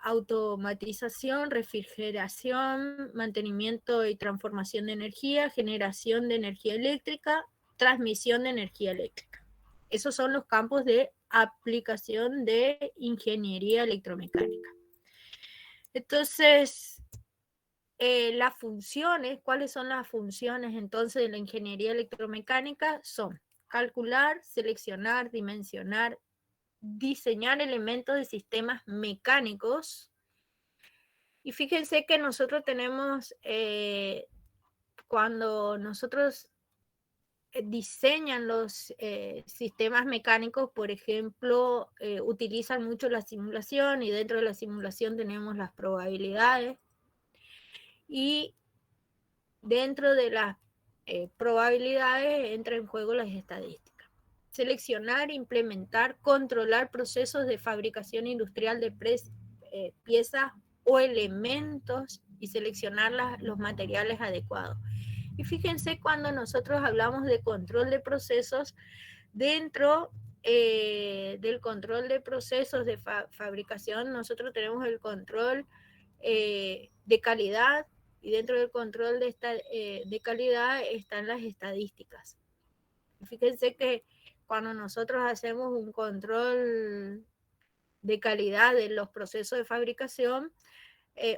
automatización, refrigeración, mantenimiento y transformación de energía, generación de energía eléctrica, transmisión de energía eléctrica. Esos son los campos de aplicación de ingeniería electromecánica. Entonces, las funciones, ¿cuáles son las funciones entonces de la ingeniería electromecánica? Son calcular, seleccionar, dimensionar, diseñar elementos de sistemas mecánicos. Y fíjense que nosotros tenemos, cuando nosotros diseñan los sistemas mecánicos, por ejemplo, utilizan mucho la simulación y dentro de la simulación tenemos las probabilidades y dentro de las probabilidades entra en juego las estadísticas. Seleccionar, implementar, controlar procesos de fabricación industrial de piezas o elementos y seleccionar los materiales adecuados. Y fíjense cuando nosotros hablamos de control de procesos, dentro del control de procesos de fabricación, nosotros tenemos el control de calidad y dentro del control de calidad están las estadísticas. Fíjense que cuando nosotros hacemos un control de calidad de los procesos de fabricación,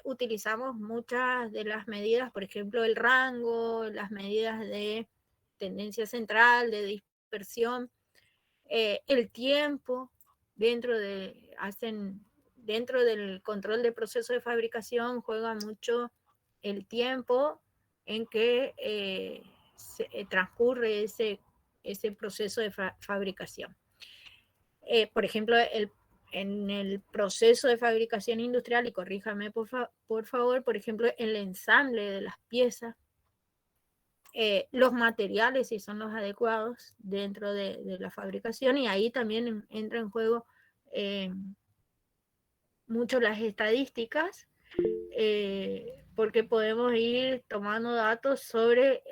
utilizamos muchas de las medidas, por ejemplo, el rango, las medidas de tendencia central, de dispersión, el tiempo, dentro del control de proceso de fabricación juega mucho el tiempo en que transcurre ese proceso de fabricación. Por ejemplo, en el proceso de fabricación industrial, y corríjame por favor, por ejemplo, el ensamble de las piezas, los materiales si son los adecuados dentro de la fabricación, y ahí también entra en juego mucho las estadísticas, porque podemos ir tomando datos sobre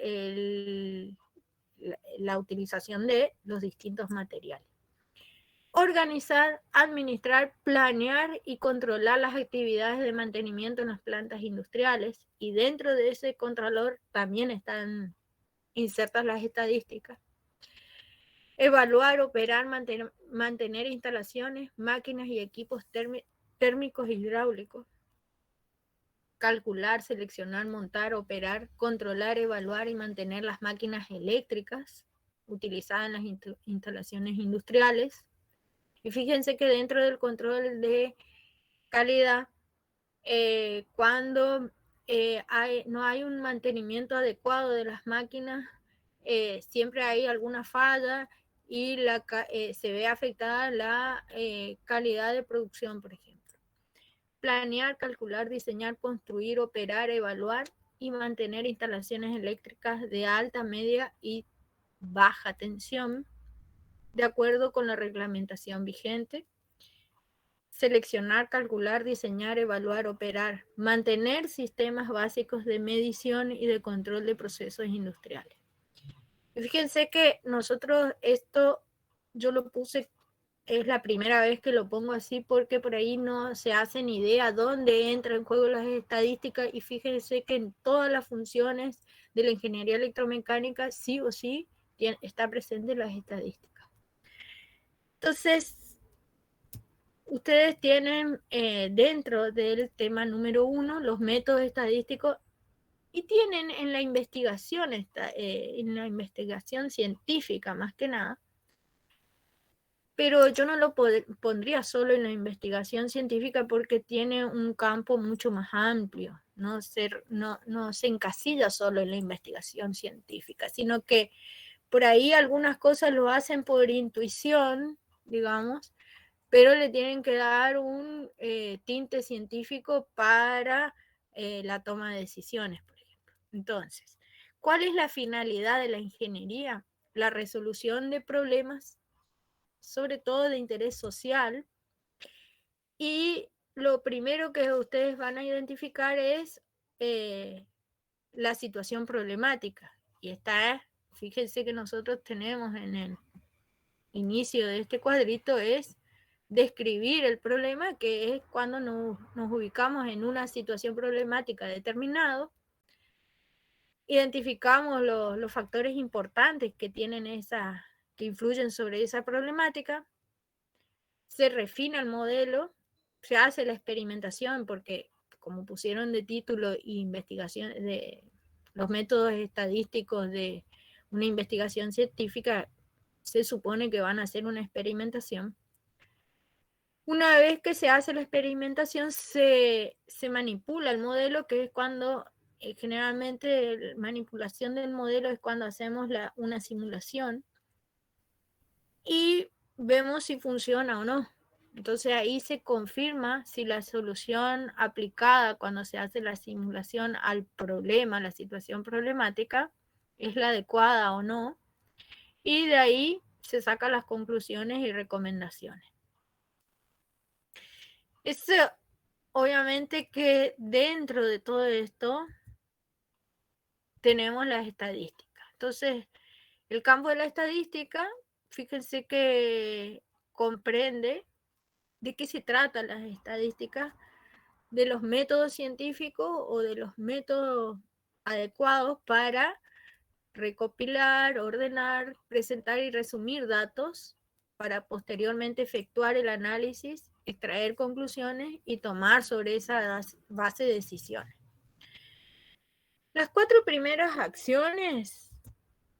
la utilización de los distintos materiales. Organizar, administrar, planear y controlar las actividades de mantenimiento en las plantas industriales, y dentro de ese controlador también están insertas las estadísticas. Evaluar, operar, mantener instalaciones, máquinas y equipos térmicos e hidráulicos. Calcular, seleccionar, montar, operar, controlar, evaluar y mantener las máquinas eléctricas utilizadas en las instalaciones industriales. Y fíjense que dentro del control de calidad, cuando no hay un mantenimiento adecuado de las máquinas, siempre hay alguna falla y se ve afectada la calidad de producción, por ejemplo. Planear, calcular, diseñar, construir, operar, evaluar y mantener instalaciones eléctricas de alta, media y baja tensión, de acuerdo con la reglamentación vigente. Seleccionar, calcular, diseñar, evaluar, operar, mantener sistemas básicos de medición y de control de procesos industriales. Y fíjense que nosotros esto, yo lo puse, es la primera vez que lo pongo así porque por ahí no se hace ni idea dónde entra en juego las estadísticas, y fíjense que en todas las funciones de la ingeniería electromecánica sí o sí está presente las estadísticas. Entonces, ustedes tienen dentro del tema número 1 los métodos estadísticos, y tienen en la investigación científica más que nada, pero yo no lo pondría solo en la investigación científica porque tiene un campo mucho más amplio, no se encasilla solo en la investigación científica, sino que por ahí algunas cosas lo hacen por intuición, digamos, pero le tienen que dar un tinte científico para la toma de decisiones, por ejemplo. Entonces, ¿cuál es la finalidad de la ingeniería? La resolución de problemas, sobre todo de interés social, y lo primero que ustedes van a identificar es la situación problemática, y fíjense que nosotros tenemos en el inicio de este cuadrito es describir el problema, que es cuando nos ubicamos en una situación problemática determinada, identificamos los factores importantes que tienen que influyen sobre esa problemática, se refina el modelo, se hace la experimentación, porque como pusieron de título investigación de los métodos estadísticos de una investigación científica, se supone que van a hacer una experimentación. Una vez que se hace la experimentación, se manipula el modelo, que es cuando generalmente la manipulación del modelo es cuando hacemos una simulación y vemos si funciona o no. Entonces ahí se confirma si la solución aplicada cuando se hace la simulación al problema, la situación problemática, es la adecuada o no. Y de ahí se sacan las conclusiones y recomendaciones. Eso, obviamente que dentro de todo esto tenemos las estadísticas. Entonces, el campo de la estadística, fíjense que comprende de qué se trata las estadísticas, de los métodos científicos o de los métodos adecuados para recopilar, ordenar, presentar y resumir datos para posteriormente efectuar el análisis, extraer conclusiones y tomar sobre esa base decisiones. Las 4 primeras acciones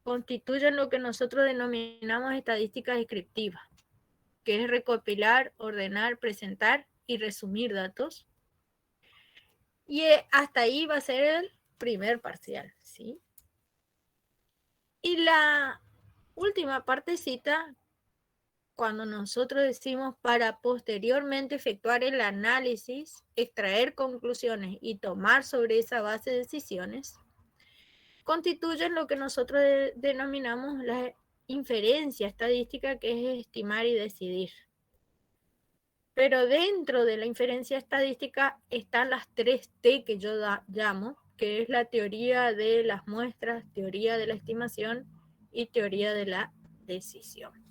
constituyen lo que nosotros denominamos estadística descriptiva, que es recopilar, ordenar, presentar y resumir datos. Y hasta ahí va a ser el primer parcial, ¿sí? Y la última partecita, cuando nosotros decimos para posteriormente efectuar el análisis, extraer conclusiones y tomar sobre esa base decisiones, constituyen lo que nosotros denominamos la inferencia estadística, que es estimar y decidir. Pero dentro de la inferencia estadística están las 3T que yo llamo, que es la teoría de las muestras, teoría de la estimación y teoría de la decisión.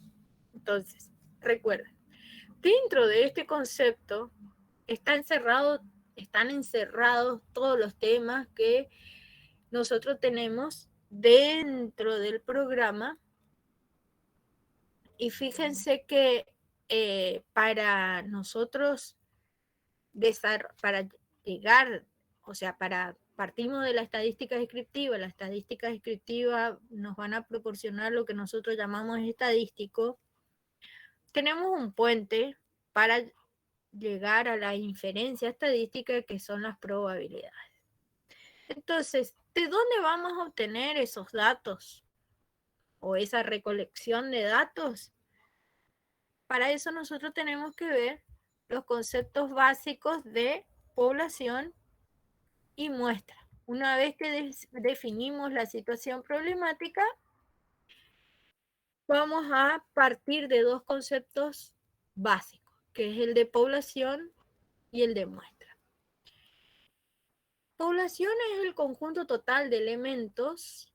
Entonces, recuerden, dentro de este concepto están encerrados todos los temas que nosotros tenemos dentro del programa. Y fíjense que para nosotros, para llegar, o sea, partimos de la estadística descriptiva. La estadística descriptiva nos van a proporcionar lo que nosotros llamamos estadístico. Tenemos un puente para llegar a la inferencia estadística, que son las probabilidades. Entonces, ¿de dónde vamos a obtener esos datos o esa recolección de datos? Para eso nosotros tenemos que ver los conceptos básicos de población y muestra. Una vez que definimos la situación problemática, vamos a partir de 2 conceptos básicos, que es el de población y el de muestra. Población es el conjunto total de elementos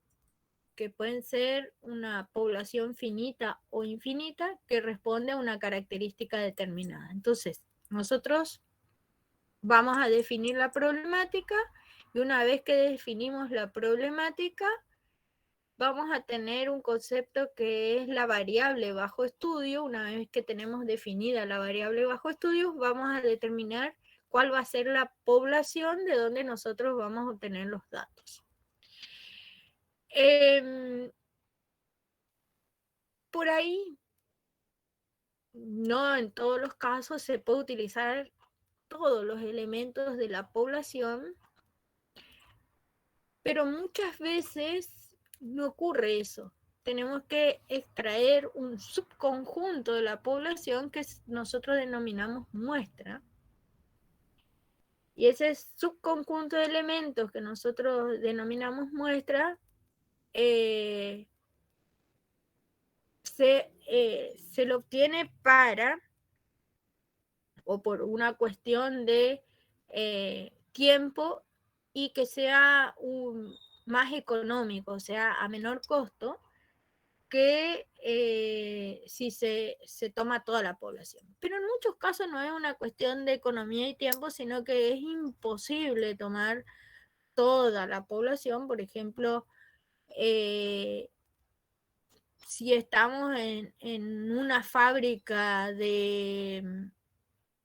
que pueden ser una población finita o infinita que responde a una característica determinada. Entonces, nosotros vamos a definir la problemática y una vez que definimos la problemática, vamos a tener un concepto que es la variable bajo estudio. Una vez que tenemos definida la variable bajo estudio, vamos a determinar cuál va a ser la población de donde nosotros vamos a obtener los datos. Por ahí, no en todos los casos se puede utilizar todos los elementos de la población, pero muchas veces no ocurre eso. Tenemos que extraer un subconjunto de la población que nosotros denominamos muestra. Y ese subconjunto de elementos que nosotros denominamos muestra se lo obtiene por una cuestión de tiempo y que sea más económico, o sea, a menor costo, que si se toma toda la población. Pero en muchos casos no es una cuestión de economía y tiempo, sino que es imposible tomar toda la población. Por ejemplo, si estamos en una fábrica de,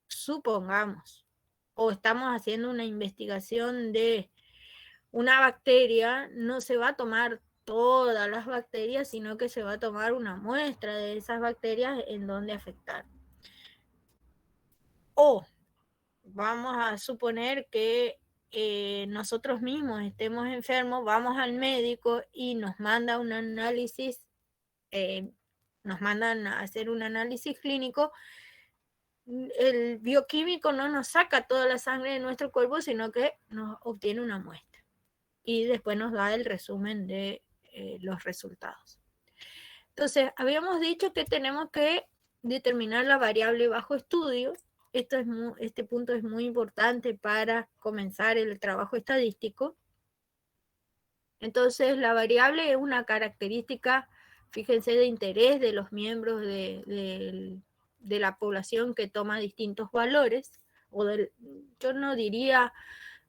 supongamos, o estamos haciendo una investigación de una bacteria, no se va a tomar todas las bacterias, sino que se va a tomar una muestra de esas bacterias en donde afectar. O vamos a suponer que nosotros mismos estemos enfermos, vamos al médico y nos manda un análisis, nos mandan a hacer un análisis clínico. El bioquímico no nos saca toda la sangre de nuestro cuerpo, sino que nos obtiene una muestra y después nos da el resumen de los resultados. Entonces, habíamos dicho que tenemos que determinar la variable bajo estudio. Este punto es muy importante para comenzar el trabajo estadístico. Entonces, la variable es una característica, fíjense, de interés de los miembros de la población que toma distintos valores, yo no diría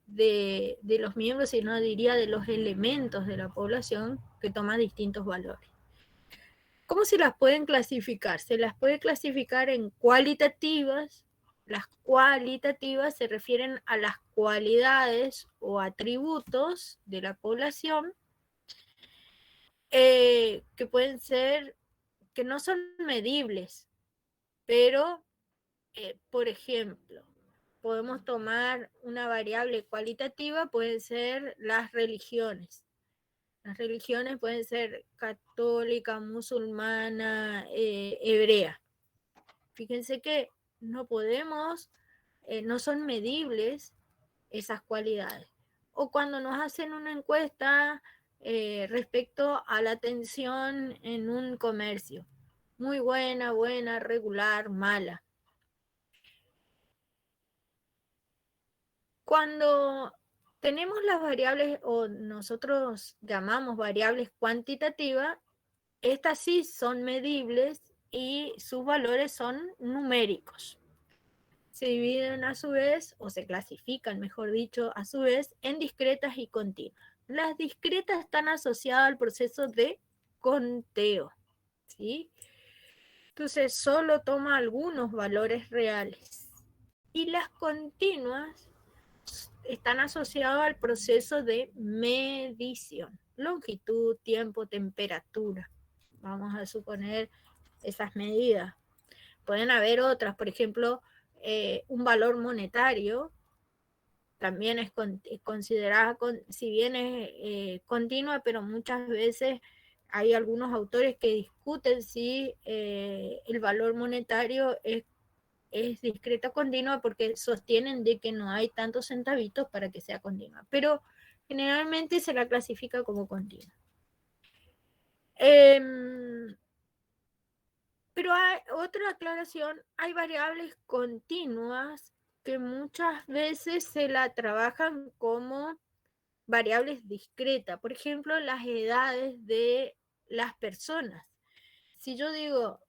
de los miembros, sino diría de los elementos de la población que toma distintos valores. ¿Cómo se las pueden clasificar? Se las puede clasificar en cualitativas. Las cualitativas se refieren a las cualidades o atributos de la población que pueden ser, que no son medibles, pero, por ejemplo, podemos tomar una variable cualitativa, pueden ser las religiones. Las religiones pueden ser católica, musulmana, hebrea. Fíjense que no podemos, no son medibles esas cualidades. O cuando nos hacen una encuesta respecto a la atención en un comercio. Muy buena, buena, regular, mala. Cuando tenemos las variables, o nosotros llamamos variables cuantitativas, estas sí son medibles y sus valores son numéricos. Se dividen a su vez, o se clasifican, mejor dicho, a su vez, en discretas y continuas. Las discretas están asociadas al proceso de conteo, ¿sí? Entonces solo toma algunos valores reales. Y las continuas están asociadas al proceso de medición, longitud, tiempo, temperatura. Vamos a suponer esas medidas. Pueden haber otras, por ejemplo, un valor monetario también es considerada, si bien es continua, pero muchas veces hay algunos autores que discuten si el valor monetario es discreta continua, porque sostienen de que no hay tantos centavitos para que sea continua, pero generalmente se la clasifica como continua. Pero hay otra aclaración, hay variables continuas que muchas veces se la trabajan como variables discretas. Por ejemplo, las edades de las personas. Si yo digo,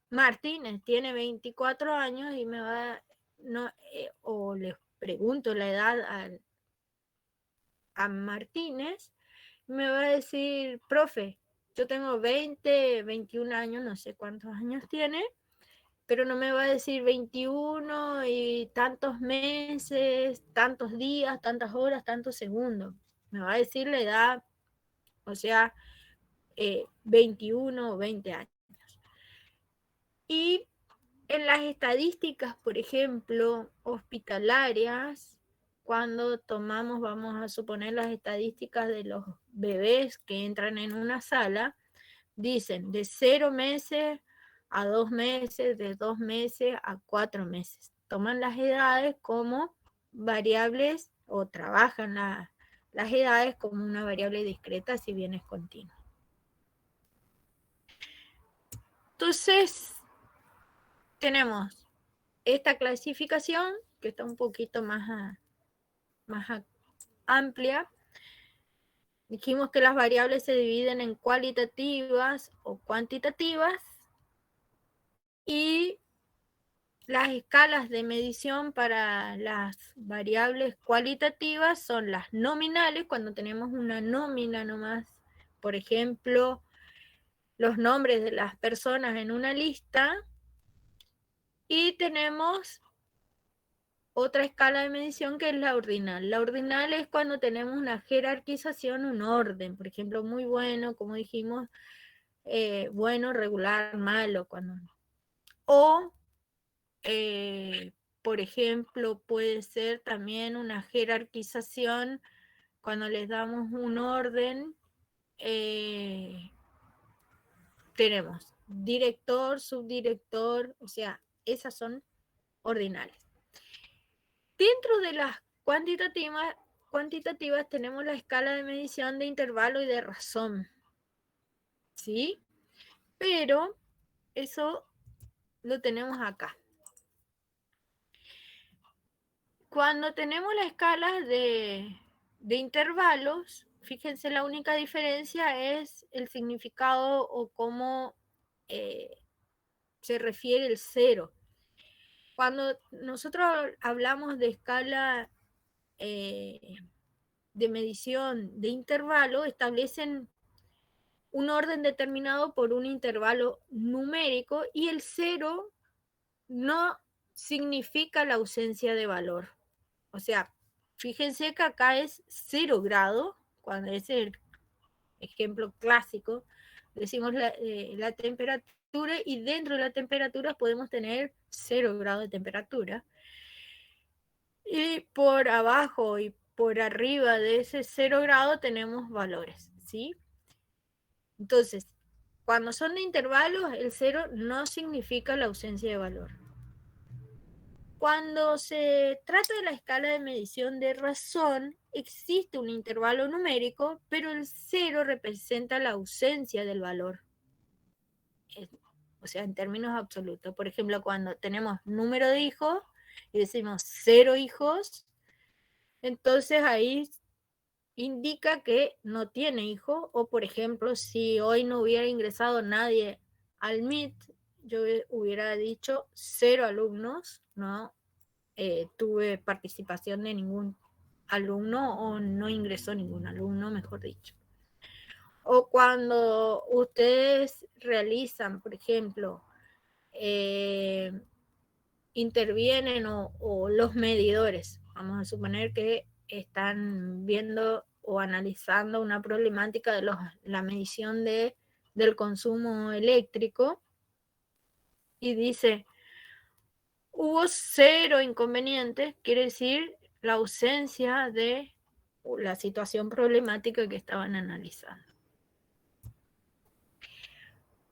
Martínez tiene 24 años y me va, no, o les pregunto la edad a Martínez, me va a decir, profe, yo tengo 20, 21 años, no sé cuántos años tiene, pero no me va a decir 21 y tantos meses, tantos días, tantas horas, tantos segundos. Me va a decir la edad, o sea, 21 o 20 años. Y en las estadísticas, por ejemplo, hospitalarias, cuando tomamos, vamos a suponer, las estadísticas de los bebés que entran en una sala, dicen de 0 meses a 2 meses, de 2 meses a 4 meses. Toman las edades como variables o trabajan las edades como una variable discreta, si bien es continua. Entonces, tenemos esta clasificación que está un poquito más amplia. Dijimos que las variables se dividen en cualitativas o cuantitativas y las escalas de medición para las variables cualitativas son las nominales, cuando tenemos una nómina nomás, por ejemplo, los nombres de las personas en una lista, y tenemos otra escala de medición que es la ordinal. La ordinal es cuando tenemos una jerarquización, un orden, por ejemplo, muy bueno, como dijimos, bueno, regular, malo, cuando no. O, por ejemplo, puede ser también una jerarquización cuando les damos un orden, tenemos director, subdirector, o sea, esas son ordinales. Dentro de las cuantitativas tenemos la escala de medición de intervalo y de razón, ¿sí? Pero eso lo tenemos acá. Cuando tenemos la escala de intervalos, fíjense, la única diferencia es el significado o cómo se refiere el cero. Cuando nosotros hablamos de escala de medición de intervalo, establecen un orden determinado por un intervalo numérico y el cero no significa la ausencia de valor. O sea, fíjense que acá es 0 grado, cuando es el ejemplo clásico, decimos la temperatura, y dentro de la temperatura podemos tener 0 grados de temperatura. Y por abajo y por arriba de ese 0 grado tenemos valores, ¿sí? Entonces, cuando son de intervalos, el 0 no significa la ausencia de valor. Cuando se trata de la escala de medición de razón, existe un intervalo numérico, pero el 0 representa la ausencia del valor. O sea, en términos absolutos. Por ejemplo, cuando tenemos número de hijos y decimos 0 hijos, entonces ahí indica que no tiene hijo. O por ejemplo, si hoy no hubiera ingresado nadie al MIT, yo hubiera dicho 0 alumnos, no tuve participación de ningún alumno o no ingresó ningún alumno, mejor dicho. O cuando ustedes realizan, por ejemplo, intervienen o los medidores, vamos a suponer que están viendo o analizando una problemática de la medición del consumo eléctrico, y dice, hubo 0 inconvenientes, quiere decir la ausencia de la situación problemática que estaban analizando.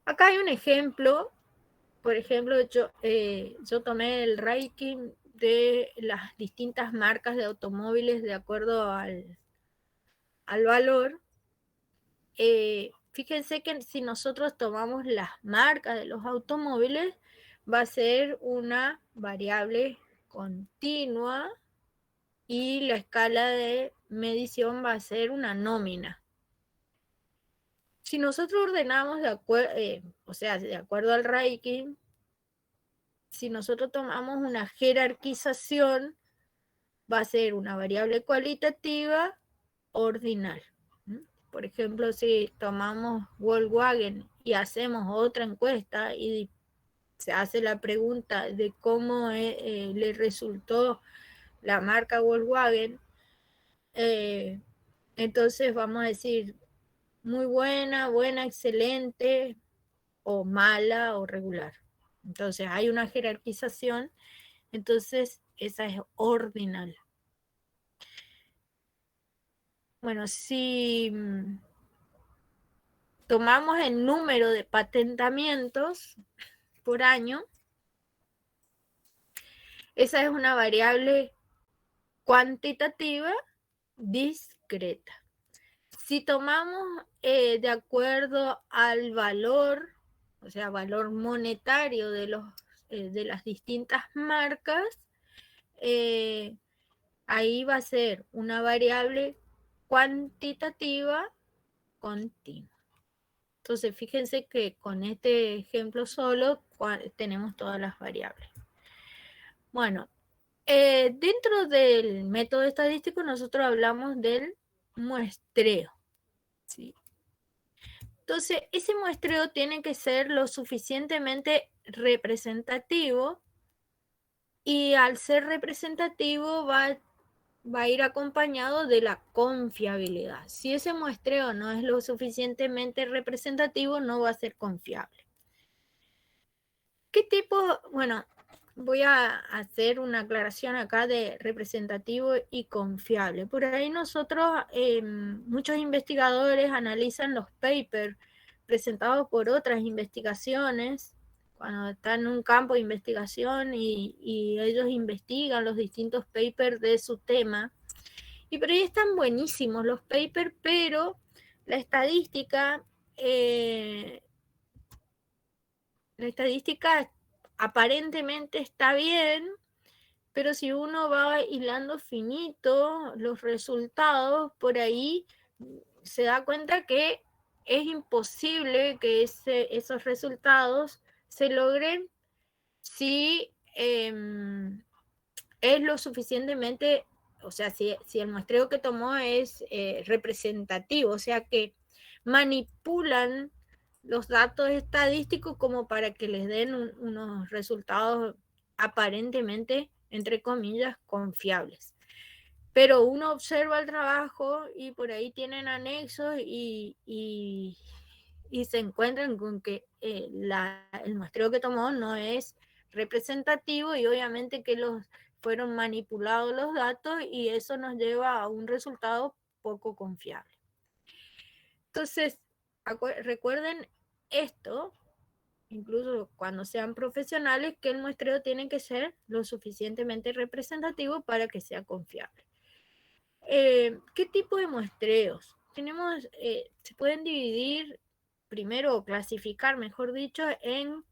Acá hay un ejemplo. Por ejemplo, yo tomé el ranking de las distintas marcas de automóviles de acuerdo al valor. Fíjense que si nosotros tomamos las marcas de los automóviles, va a ser una variable continua y la escala de medición va a ser una nómina. Si nosotros ordenamos de acuerdo al ranking, si nosotros tomamos una jerarquización, va a ser una variable cualitativa ordinal. Por ejemplo, si tomamos Volkswagen y hacemos otra encuesta y se hace la pregunta de cómo le resultó la marca Volkswagen, entonces vamos a decir muy buena, buena, excelente, o mala o regular. Entonces hay una jerarquización, entonces esa es ordinal. Bueno, si tomamos el número de patentamientos por año, esa es una variable cuantitativa discreta. Si tomamos de acuerdo al valor, o sea, valor monetario de las distintas marcas, ahí va a ser una variable cuantitativa continua. Entonces, fíjense que con este ejemplo solo tenemos todas las variables. Bueno, dentro del método estadístico nosotros hablamos del muestreo, ¿sí? Entonces, ese muestreo tiene que ser lo suficientemente representativo y al ser representativo va a ir acompañado de la confiabilidad. Si ese muestreo no es lo suficientemente representativo, no va a ser confiable. ¿Qué tipo? Bueno, voy a hacer una aclaración acá de representativo y confiable. Por ahí nosotros, muchos investigadores analizan los papers presentados por otras investigaciones, cuando están en un campo de investigación y ellos investigan los distintos papers de su tema. Y por ahí están buenísimos los papers, pero la estadística aparentemente está bien, pero si uno va hilando finito los resultados, por ahí se da cuenta que es imposible que esos resultados se logren si es lo suficientemente, o sea, si el muestreo que tomó es representativo, o sea que manipulan los datos estadísticos como para que les den unos resultados aparentemente, entre comillas, confiables. Pero uno observa el trabajo y por ahí tienen anexos y se encuentran con que el muestreo que tomó no es representativo y obviamente que fueron manipulados los datos y eso nos lleva a un resultado poco confiable. Entonces, recuerden esto, incluso cuando sean profesionales, que el muestreo tiene que ser lo suficientemente representativo para que sea confiable. ¿Qué tipo de muestreos? Se pueden dividir, primero, o clasificar, mejor dicho, en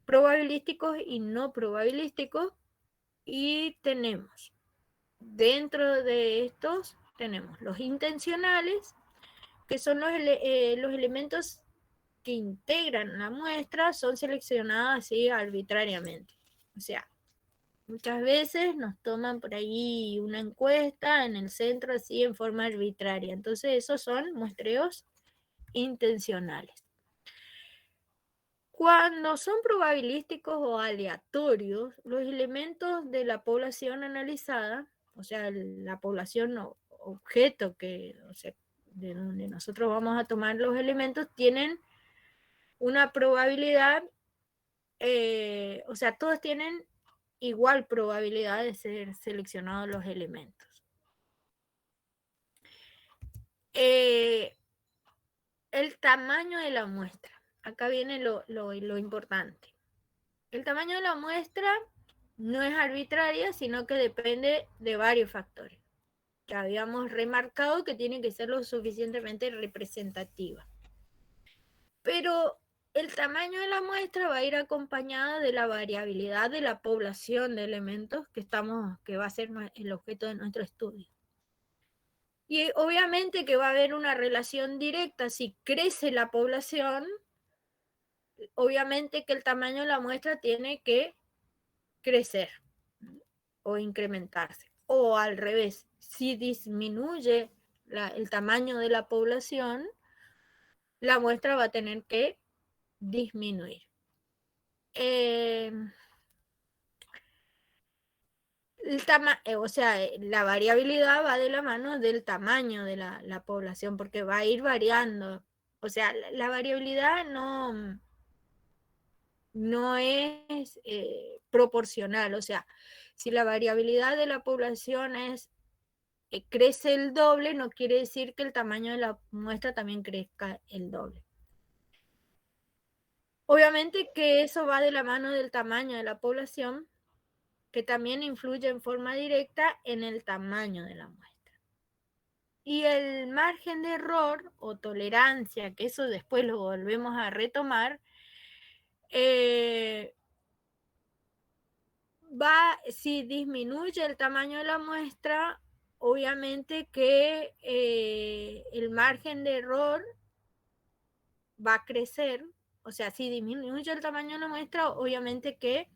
probabilísticos y no probabilísticos. Y dentro de estos, tenemos los intencionales, que son los elementos que integran la muestra, son seleccionados así arbitrariamente. O sea, muchas veces nos toman por ahí una encuesta en el centro así en forma arbitraria. Entonces esos son muestreos intencionales. Cuando son probabilísticos o aleatorios, los elementos de la población analizada, o sea, la población objeto o sea, de donde nosotros vamos a tomar los elementos, tienen una probabilidad, o sea, todos tienen igual probabilidad de ser seleccionados los elementos. El tamaño de la muestra. Acá viene lo importante. El tamaño de la muestra no es arbitraria, sino que depende de varios factores. Ya habíamos remarcado que tiene que ser lo suficientemente representativa. Pero el tamaño de la muestra va a ir acompañada de la variabilidad de la población de elementos que va a ser el objeto de nuestro estudio. Y obviamente que va a haber una relación directa. Si crece la población, obviamente que el tamaño de la muestra tiene que crecer o incrementarse. O al revés, si disminuye el tamaño de la población, la muestra va a tener que disminuir. O sea, la variabilidad va de la mano del tamaño de la población, porque va a ir variando. O sea, la variabilidad no es proporcional. O sea, si la variabilidad de la población crece el doble, no quiere decir que el tamaño de la muestra también crezca el doble. Obviamente que eso va de la mano del tamaño de la población, que también influye en forma directa en el tamaño de la muestra. Y el margen de error o tolerancia, que eso después lo volvemos a retomar, si disminuye el tamaño de la muestra, obviamente que el margen de error va a crecer, o sea, si disminuye el tamaño de la muestra, obviamente que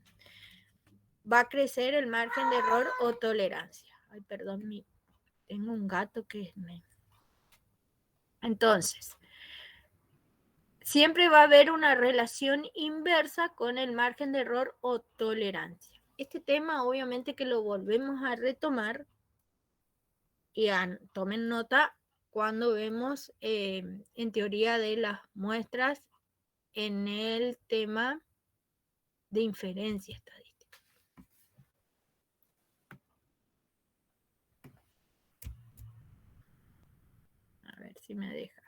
va a crecer el margen de error o tolerancia. Ay, perdón, tengo un gato que me... Entonces, siempre va a haber una relación inversa con el margen de error o tolerancia. Este tema obviamente que lo volvemos a retomar y tomen nota cuando vemos en teoría de las muestras en el tema de inferencia estadística. A ver si me deja.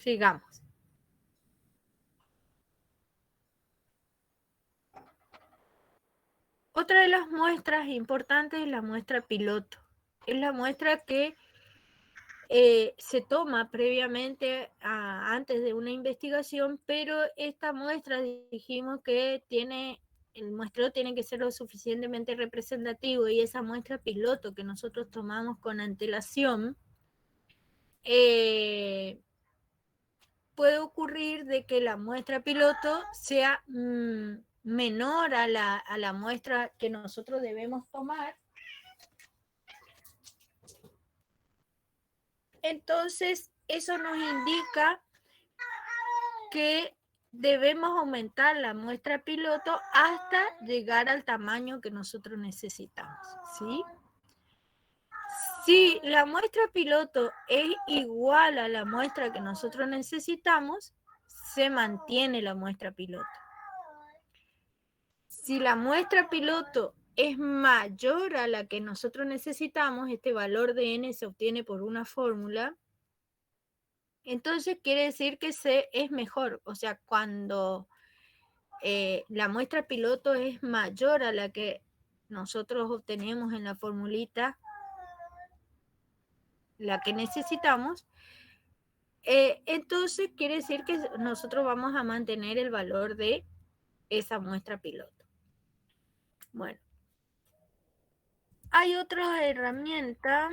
Sigamos. Otra de las muestras importantes es la muestra piloto. Es la muestra que se toma previamente antes de una investigación, pero esta muestra dijimos que el muestreo tiene que ser lo suficientemente representativo y esa muestra piloto que nosotros tomamos con antelación, puede ocurrir de que la muestra piloto sea menor a la muestra que nosotros debemos tomar. Entonces, eso nos indica que debemos aumentar la muestra piloto hasta llegar al tamaño que nosotros necesitamos, ¿sí? Si la muestra piloto es igual a la muestra que nosotros necesitamos, se mantiene la muestra piloto. Si la muestra piloto es mayor a la que nosotros necesitamos, este valor de n se obtiene por una fórmula, entonces quiere decir que es mejor. O sea, cuando la muestra piloto es mayor a la que nosotros obtenemos en la formulita, la que necesitamos, entonces quiere decir que nosotros vamos a mantener el valor de esa muestra piloto. Bueno, hay otra herramienta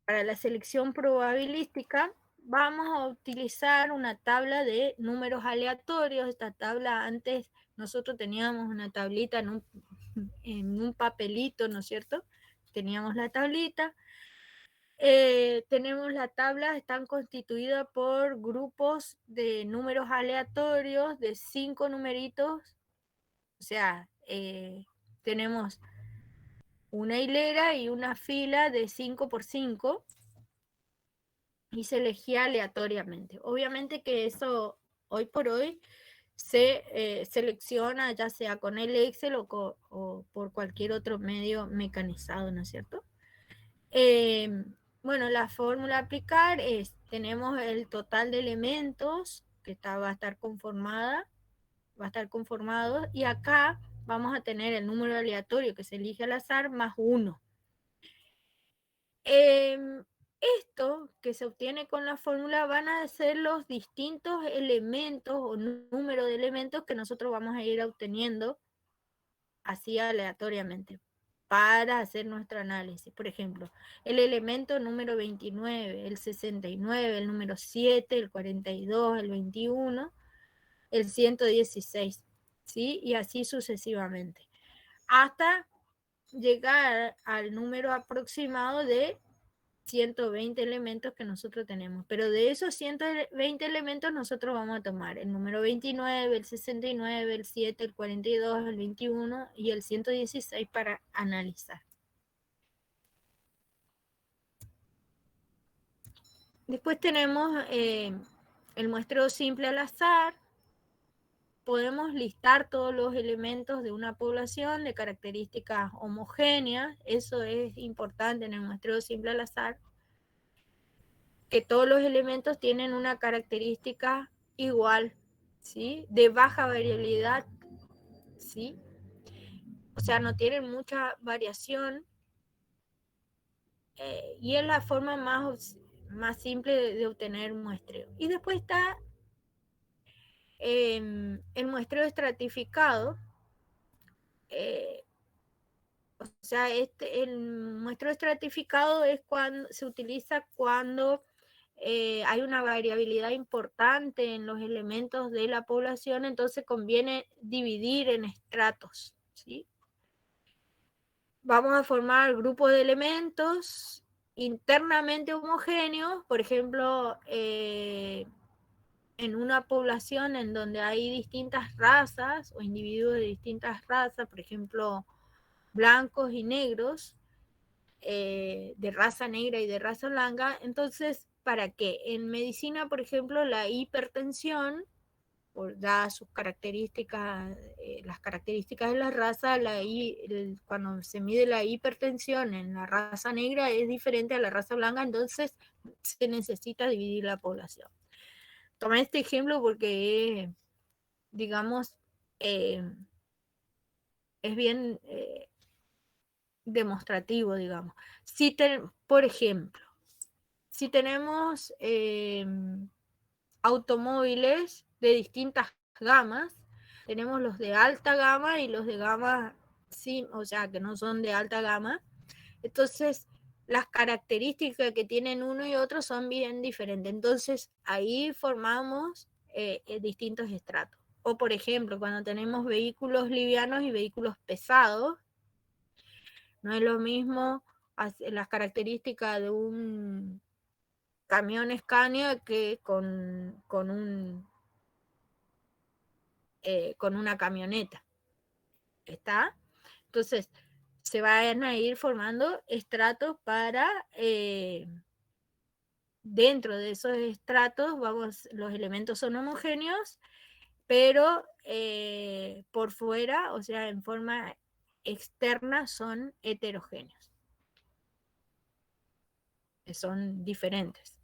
para la selección probabilística. Vamos a utilizar una tabla de números aleatorios. Esta tabla antes nosotros teníamos una tablita en un papelito, ¿no es cierto? Teníamos la tablita. Tenemos la tabla, están constituidas por grupos de números aleatorios de 5 numeritos. O sea, tenemos una hilera y una fila de 5 por 5 y se elegía aleatoriamente. Obviamente que eso hoy por hoy se selecciona ya sea con el Excel o por cualquier otro medio mecanizado, ¿no es cierto? Bueno, la fórmula a aplicar es, tenemos el total de elementos que va a estar conformado, y acá vamos a tener el número aleatorio que se elige al azar más 1. Esto que se obtiene con la fórmula van a ser los distintos elementos o número de elementos que nosotros vamos a ir obteniendo así aleatoriamente para hacer nuestro análisis. Por ejemplo, el elemento número 29, el 69, el número 7, el 42, el 21, el 116, ¿sí? Y así sucesivamente, hasta llegar al número aproximado de 120 elementos que nosotros tenemos, pero de esos 120 elementos nosotros vamos a tomar el número 29, el 69, el 7, el 42, el 21 y el 116 para analizar. Después tenemos el muestreo simple al azar. Podemos listar todos los elementos de una población de características homogéneas. Eso es importante en el muestreo simple al azar, que todos los elementos tienen una característica igual, ¿sí? De baja variabilidad, ¿sí? O sea, no tienen mucha variación, y es la forma más simple de obtener muestreo. Y después está el muestreo estratificado. O sea, el muestreo estratificado es cuando se utiliza cuando hay una variabilidad importante en los elementos de la población, entonces conviene dividir en estratos, ¿sí? Vamos a formar grupos de elementos internamente homogéneos, por ejemplo, en una población en donde hay distintas razas o individuos de distintas razas, por ejemplo, blancos y negros, de raza negra y de raza blanca. Entonces, ¿para qué? En medicina, por ejemplo, la hipertensión, por dadas sus características, las características de la raza, cuando se mide la hipertensión en la raza negra es diferente a la raza blanca, entonces se necesita dividir la población. Tomé este ejemplo porque, digamos, es bien demostrativo, digamos. Por ejemplo, si tenemos automóviles de distintas gamas, tenemos los de alta gama y los de gama, sí, o sea, que no son de alta gama. Entonces, las características que tienen uno y otro son bien diferentes. Entonces, ahí formamos distintos estratos. O, por ejemplo, cuando tenemos vehículos livianos y vehículos pesados, no es lo mismo las características de un camión Scania que con una camioneta. ¿Está? Entonces, se van a ir formando estratos para, dentro de esos estratos, los elementos son homogéneos, pero por fuera, o sea, en forma externa, son heterogéneos. Son diferentes.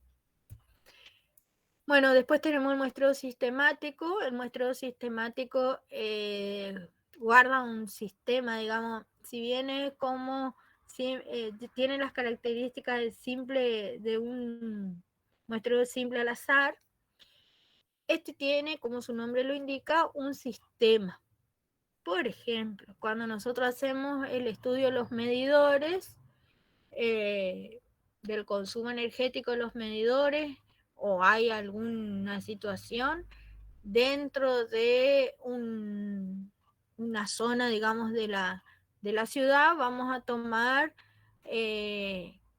Bueno, después tenemos el muestreo sistemático. El muestreo sistemático guarda un sistema, digamos, si bien es como, tiene las características de un muestreo simple al azar, este tiene, como su nombre lo indica, un sistema. Por ejemplo, cuando nosotros hacemos el estudio de los medidores, del consumo energético de los medidores, o hay alguna situación dentro de una zona, digamos, de la ciudad, vamos a tomar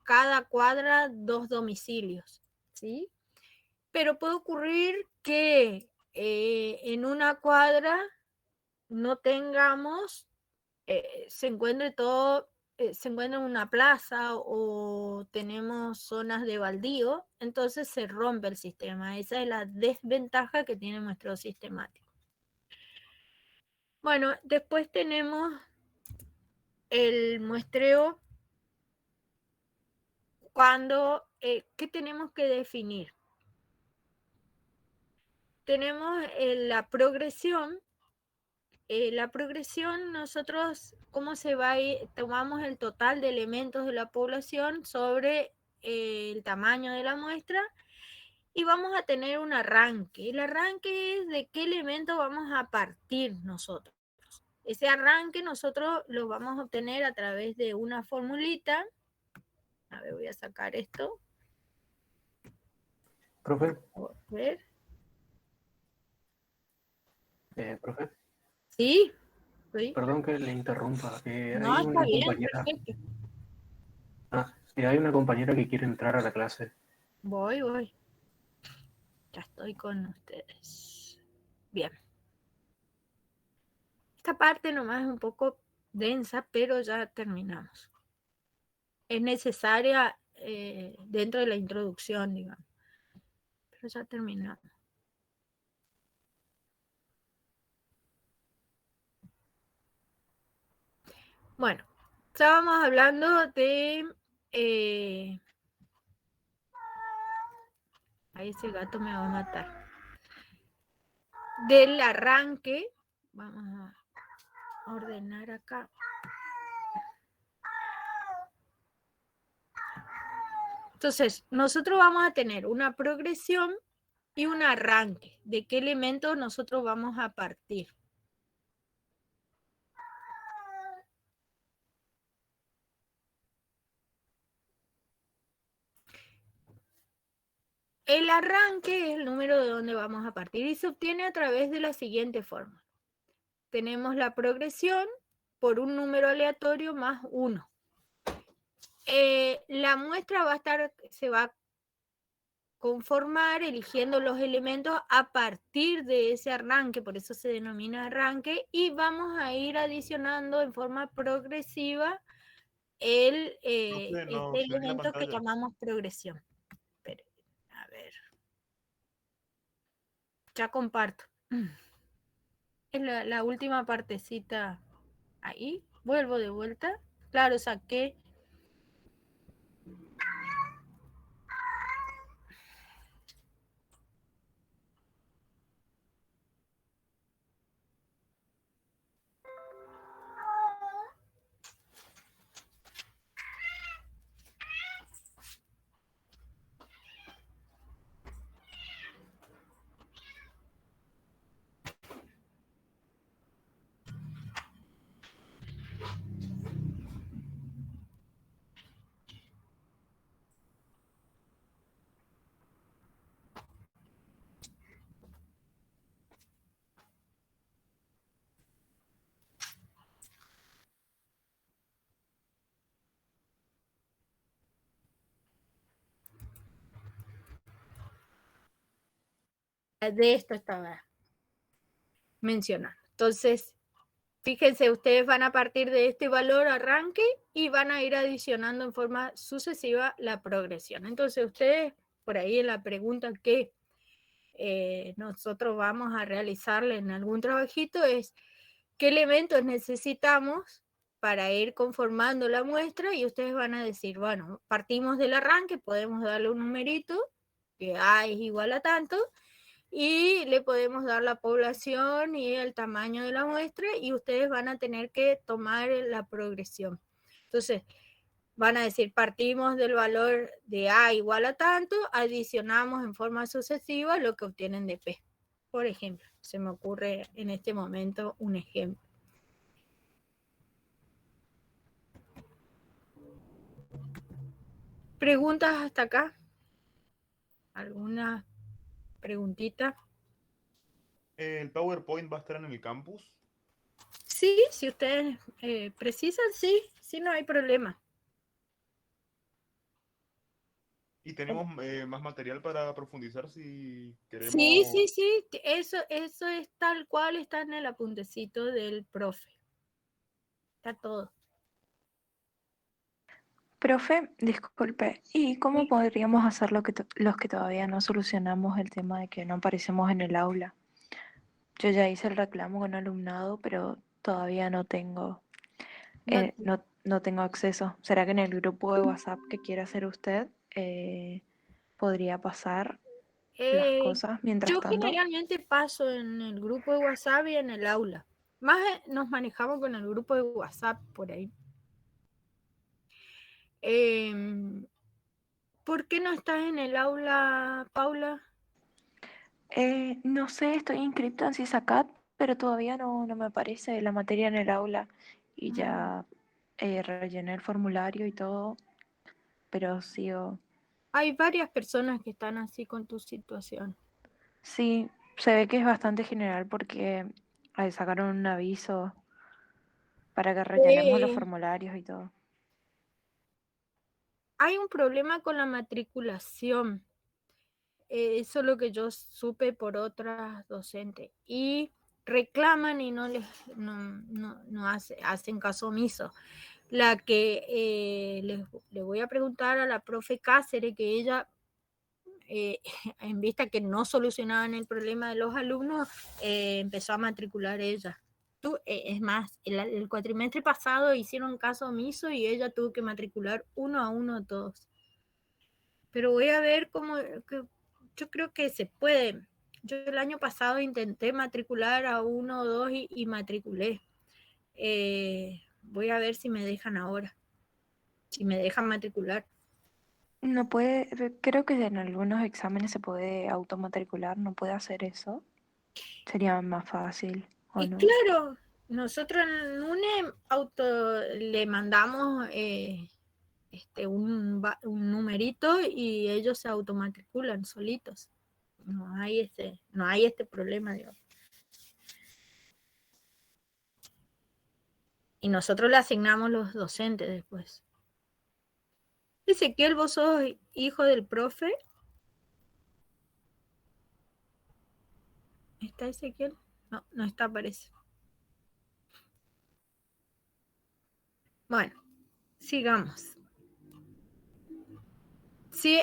cada cuadra 2 domicilios, ¿sí? Pero puede ocurrir que en una cuadra no tengamos, se encuentre en una plaza o tenemos zonas de baldío, entonces se rompe el sistema. Esa es la desventaja que tiene nuestro sistemático. Bueno, después tenemos el muestreo cuando, ¿qué tenemos que definir? Tenemos la progresión, nosotros, ¿cómo se va a ir? Tomamos el total de elementos de la población sobre el tamaño de la muestra y vamos a tener un arranque. El arranque es de qué elemento vamos a partir nosotros. Ese arranque nosotros lo vamos a obtener a través de una formulita. A ver, voy a sacar esto. Profe. A ver. Profe. Sí. ¿Sí? Perdón que le interrumpa. No, Hay está una bien, compañera. perfecto. Sí, hay una compañera que quiere entrar a la clase. Voy. Ya estoy con ustedes. Bien. Esta parte nomás es un poco densa, pero ya terminamos. Es necesaria dentro de la introducción, digamos. pero ya terminamos. Bueno, estábamos hablando de... ahí ese gato me va a matar. Del arranque, vamos a ordenar acá. Entonces, nosotros vamos a tener una progresión y un arranque. ¿De qué elementos nosotros vamos a partir? El arranque es el número de donde vamos a partir y se obtiene a través de la siguiente forma. Tenemos la progresión por un número aleatorio más 1. La muestra se va a conformar eligiendo los elementos a partir de ese arranque, por eso se denomina arranque, y vamos a ir adicionando en forma progresiva este elemento que llamamos progresión. Pero, a ver, ya comparto. Es la última partecita ahí, vuelvo de vuelta, claro, saqué. De esto estaba mencionando. Entonces, fíjense, ustedes van a partir de este valor arranque y van a ir adicionando en forma sucesiva la progresión. Entonces, ustedes, por ahí en la pregunta que nosotros vamos a realizarle en algún trabajito es qué elementos necesitamos para ir conformando la muestra y ustedes van a decir, bueno, partimos del arranque, podemos darle un numerito, que A es igual a tanto, y le podemos dar la población y el tamaño de la muestra y ustedes van a tener que tomar la progresión. Entonces, van a decir, partimos del valor de A igual a tanto, adicionamos en forma sucesiva lo que obtienen de P. Por ejemplo, se me ocurre en este momento un ejemplo. ¿Preguntas hasta acá? ¿Alguna preguntita? ¿El PowerPoint va a estar en el campus? Sí, si ustedes precisan, sí, no hay problema. Y tenemos más material para profundizar si queremos. Sí, eso es tal cual, está en el apuntecito del profe. Está todo. Profe, disculpe, ¿y cómo Sí. podríamos hacer los que todavía no solucionamos el tema de que no aparecemos en el aula? Yo ya hice el reclamo con alumnado, pero todavía no tengo, No, no tengo acceso. ¿Será que en el grupo de WhatsApp que quiera hacer usted podría pasar las cosas mientras yo tanto? generalmente paso en el grupo de WhatsApp y en el aula. Más nos manejamos con el grupo de WhatsApp por ahí. ¿Por qué no estás en el aula, Paula? No sé, estoy inscripta en CISACAT, pero todavía no me aparece la materia en el aula y ya rellené el formulario y todo, pero sigo. Hay varias personas que están así con tu situación. Sí, se ve que es bastante general porque sacaron un aviso para que rellenemos los Eh, formularios y todo. Hay un problema con la matriculación. Eso es lo que yo supe por otras docentes. Y reclaman y no hacen caso omiso. La que le voy a preguntar a la profe Cáceres, que ella en vista que no solucionaban el problema de los alumnos, empezó a matricular ella. Es más, el cuatrimestre pasado hicieron caso omiso y ella tuvo que matricular uno a uno a todos. Pero voy a ver yo creo que se puede. Yo el año pasado intenté matricular a uno o dos y matriculé. Voy a ver si me dejan ahora, si me dejan matricular. No puede, creo que en algunos exámenes se puede automatricular, no puede hacer eso. Sería más fácil, ¿o Y no? claro, nosotros en UNE le mandamos un numerito y ellos se automatriculan solitos. No hay este problema, digamos. Y nosotros le asignamos los docentes después. Ezequiel, ¿vos sos hijo del profe? ¿Está Ezequiel? No, no está, parece. Bueno, sigamos. Sí,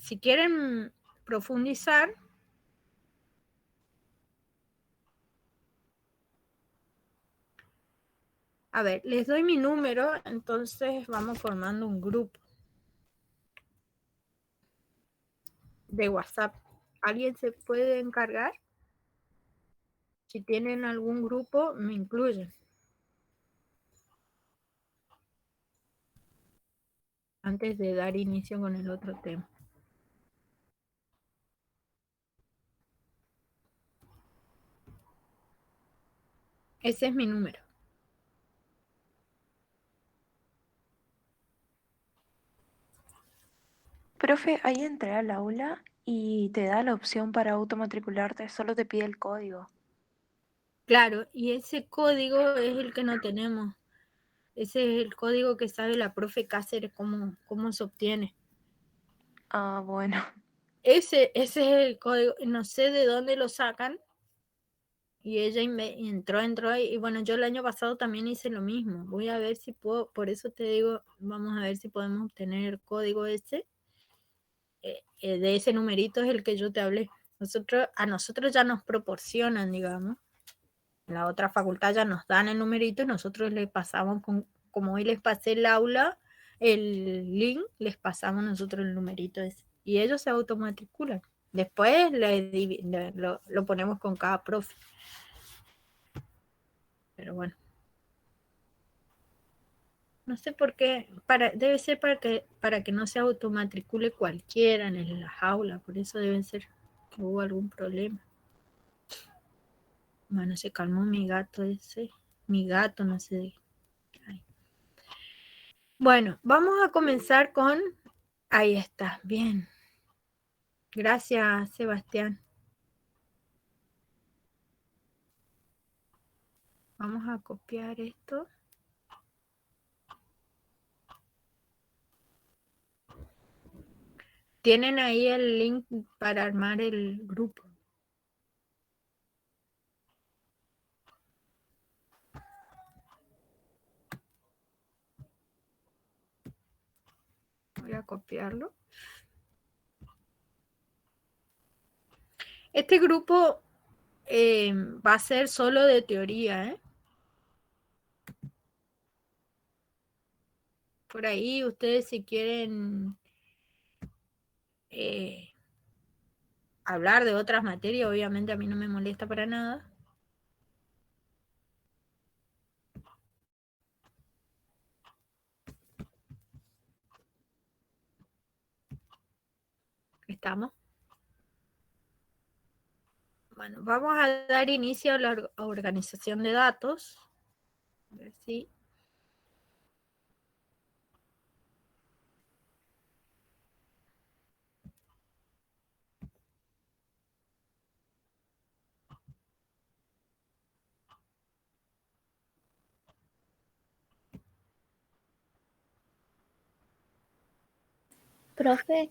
si quieren profundizar, a ver, les doy mi número, entonces vamos formando un grupo de WhatsApp. ¿Alguien se puede encargar? Si tienen algún grupo, me incluyen. Antes de dar inicio con el otro tema. Ese es mi número. Profe, ahí entré al aula y te da la opción para automatricularte, solo te pide el código. Claro, y ese código es el que no tenemos. Ese es el código que sabe la profe Cáceres cómo se obtiene. Ah, bueno. Ese es el código, no sé de dónde lo sacan. Y ella entró y bueno, yo el año pasado también hice lo mismo. Voy a ver si puedo, por eso te digo, vamos a ver si podemos obtener el código ese. De ese numerito es el que yo te hablé. A nosotros ya nos proporcionan, digamos. La otra facultad ya nos dan el numerito y nosotros les pasamos, como hoy les pasé el aula, el link, les pasamos nosotros el numerito ese. Y ellos se automatriculan. Después lo ponemos con cada profe. Pero bueno. No sé por qué, debe ser para que no se automatricule cualquiera en las aulas, por eso debe ser que hubo algún problema. Bueno, se calmó mi gato no sé. Ay. Bueno, vamos a comenzar con, ahí está, bien. Gracias, Sebastián. Vamos a copiar esto. Tienen ahí el link para armar el grupo. Voy a copiarlo. Este grupo va a ser solo de teoría, ¿eh? Por ahí ustedes si quieren hablar de otras materias, obviamente a mí no me molesta para nada. ¿Estamos? Bueno, vamos a dar inicio a la organización de datos. A ver si... Profe,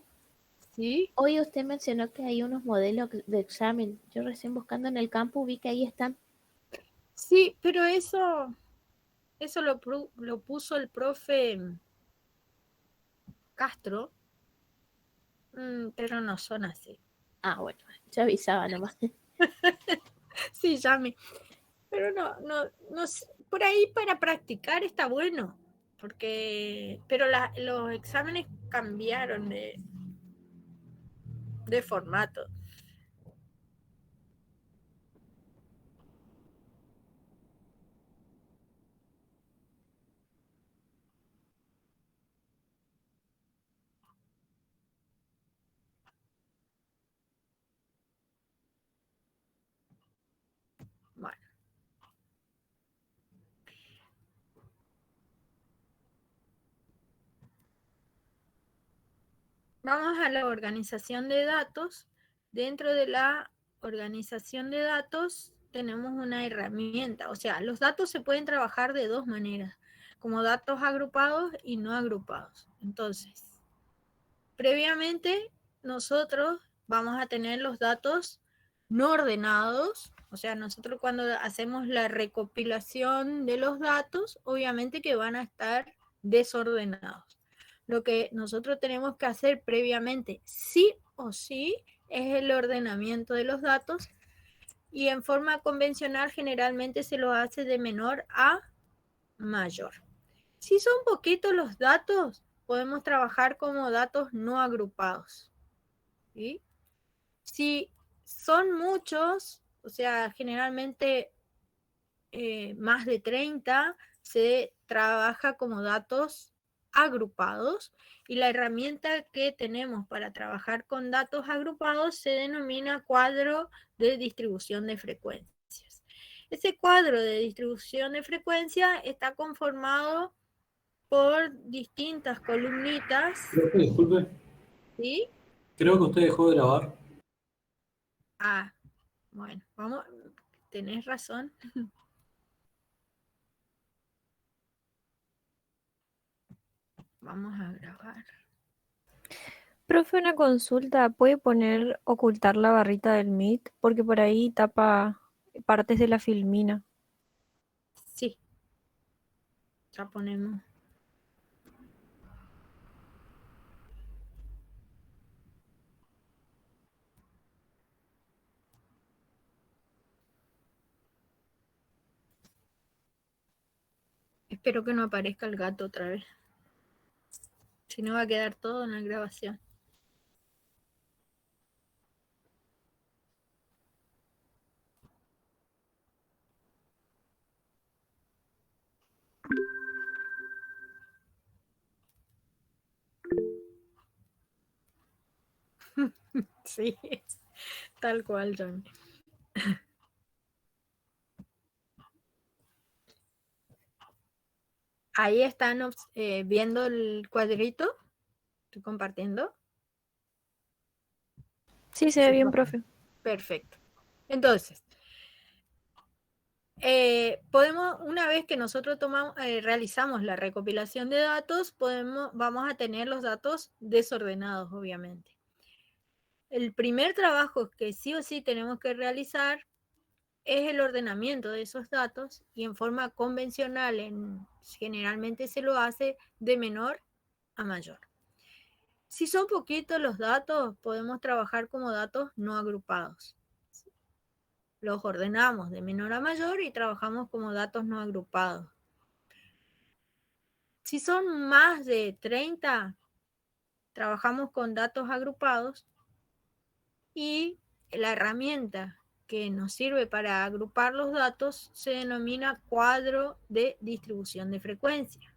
¿Sí? hoy usted mencionó que hay unos modelos de examen. Yo recién buscando en el campo vi que ahí están. Sí, pero eso lo puso el profe Castro Pero no son así. Ah, bueno, ya avisaba nomás. Sí, llame. Pero no sé, por ahí para practicar está bueno, pero los exámenes cambiaron de formato. Bueno, vamos a la organización de datos. Dentro de la organización de datos tenemos una herramienta, o sea, los datos se pueden trabajar de dos maneras, como datos agrupados y no agrupados. Entonces, previamente nosotros vamos a tener los datos no ordenados, o sea, nosotros cuando hacemos la recopilación de los datos, obviamente que van a estar desordenados. Lo que nosotros tenemos que hacer previamente, sí o sí, es el ordenamiento de los datos, y en forma convencional generalmente se lo hace de menor a mayor. Si son poquitos los datos, podemos trabajar como datos no agrupados. ¿Sí? Si son muchos, o sea, generalmente más de 30, se trabaja como datos agrupados, y la herramienta que tenemos para trabajar con datos agrupados se denomina cuadro de distribución de frecuencias. Ese cuadro de distribución de frecuencia está conformado por distintas columnitas. Profe, disculpe, ¿Sí? creo que usted dejó de grabar. Ah, bueno, vamos, tenés razón. Vamos a grabar. Profe, una consulta, ¿puede poner ocultar la barrita del Meet? Porque por ahí tapa partes de la filmina. Sí, ya ponemos. Espero que no aparezca el gato otra vez. Si no va a quedar todo en la grabación. Sí, tal cual, John. Ahí están viendo el cuadrito. Estoy compartiendo. Sí, se ve bien, profe. Perfecto. Entonces, podemos, una vez que nosotros realizamos la recopilación de datos, vamos a tener los datos desordenados, obviamente. El primer trabajo que sí o sí tenemos que realizar es el ordenamiento de esos datos, y en forma convencional generalmente se lo hace de menor a mayor. Si son poquitos los datos, podemos trabajar como datos no agrupados. Los ordenamos de menor a mayor y trabajamos como datos no agrupados. Si son más de 30, trabajamos con datos agrupados, y la herramienta que nos sirve para agrupar los datos se denomina cuadro de distribución de frecuencia.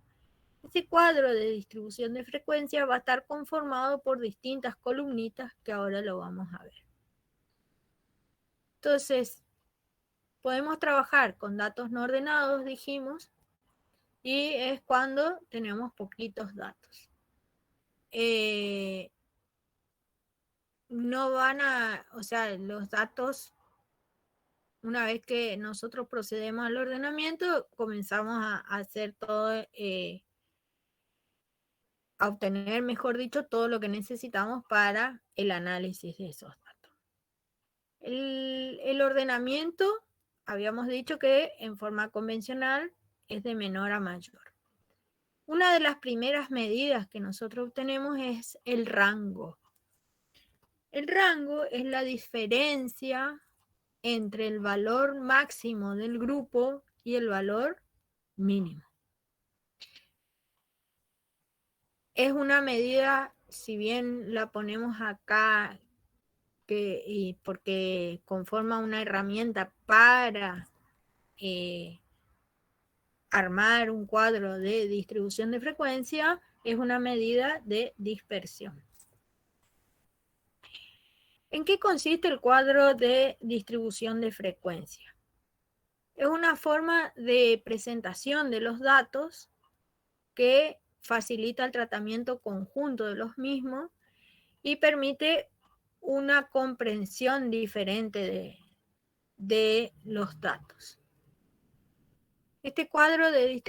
Este cuadro de distribución de frecuencia va a estar conformado por distintas columnitas que ahora lo vamos a ver. Entonces, podemos trabajar con datos no ordenados, dijimos, y es cuando tenemos poquitos datos. No van a, o sea, los datos, una vez que nosotros procedemos al ordenamiento, comenzamos a hacer todo, a obtener, mejor dicho, todo lo que necesitamos para el análisis de esos datos. El ordenamiento, habíamos dicho que en forma convencional es de menor a mayor. Una de las primeras medidas que nosotros obtenemos es el rango. El rango es la diferencia entre el valor máximo del grupo y el valor mínimo. Es una medida, si bien la ponemos acá, porque conforma una herramienta para armar un cuadro de distribución de frecuencia, es una medida de dispersión. ¿En qué consiste el cuadro de distribución de frecuencia? Es una forma de presentación de los datos que facilita el tratamiento conjunto de los mismos y permite una comprensión diferente de los datos. Este cuadro de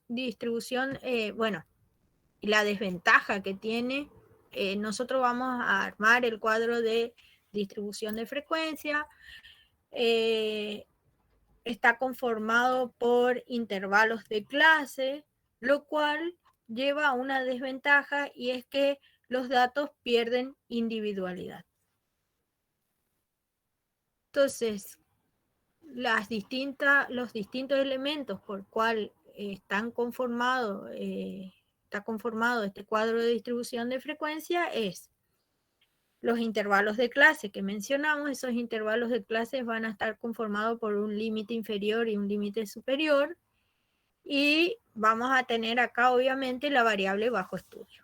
distribución, bueno, la desventaja que tiene, nosotros vamos a armar el cuadro de distribución de frecuencia, está conformado por intervalos de clase, lo cual lleva a una desventaja y es que los datos pierden individualidad. Entonces, los distintos elementos por cual está conformado este cuadro de distribución de frecuencia es los intervalos de clase que mencionamos. Esos intervalos de clase van a estar conformados por un límite inferior y un límite superior, y vamos a tener acá obviamente la variable bajo estudio.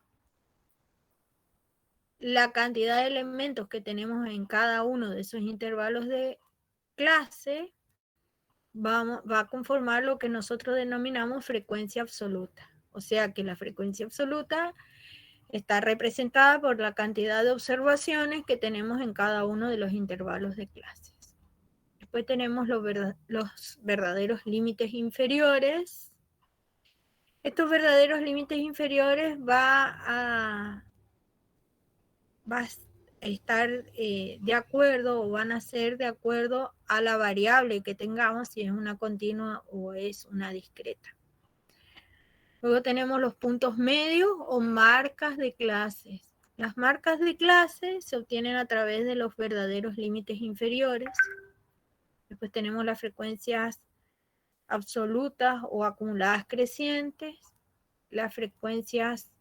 La cantidad de elementos que tenemos en cada uno de esos intervalos de clase va a conformar lo que nosotros denominamos frecuencia absoluta. O sea que la frecuencia absoluta está representada por la cantidad de observaciones que tenemos en cada uno de los intervalos de clases. Después tenemos los verdaderos límites inferiores. Estos verdaderos límites inferiores va a estar de acuerdo, o van a ser de acuerdo a la variable que tengamos, si es una continua o es una discreta. Luego tenemos los puntos medios o marcas de clases. Las marcas de clases se obtienen a través de los verdaderos límites inferiores. Después tenemos las frecuencias absolutas o acumuladas crecientes, las frecuencias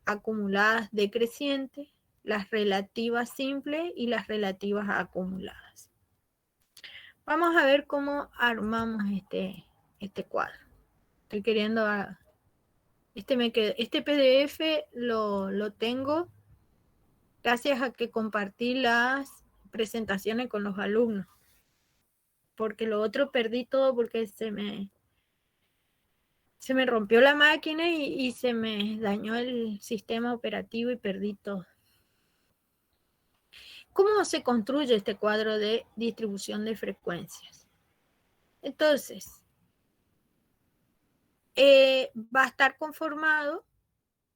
acumuladas decrecientes, las relativas simples y las relativas acumuladas. Vamos a ver cómo armamos este cuadro. Estoy queriendo... Este PDF lo tengo gracias a que compartí las presentaciones con los alumnos, porque lo otro perdí todo porque se me rompió la máquina y se me dañó el sistema operativo y perdí todo. ¿Cómo se construye este cuadro de distribución de frecuencias? Entonces, va a estar conformado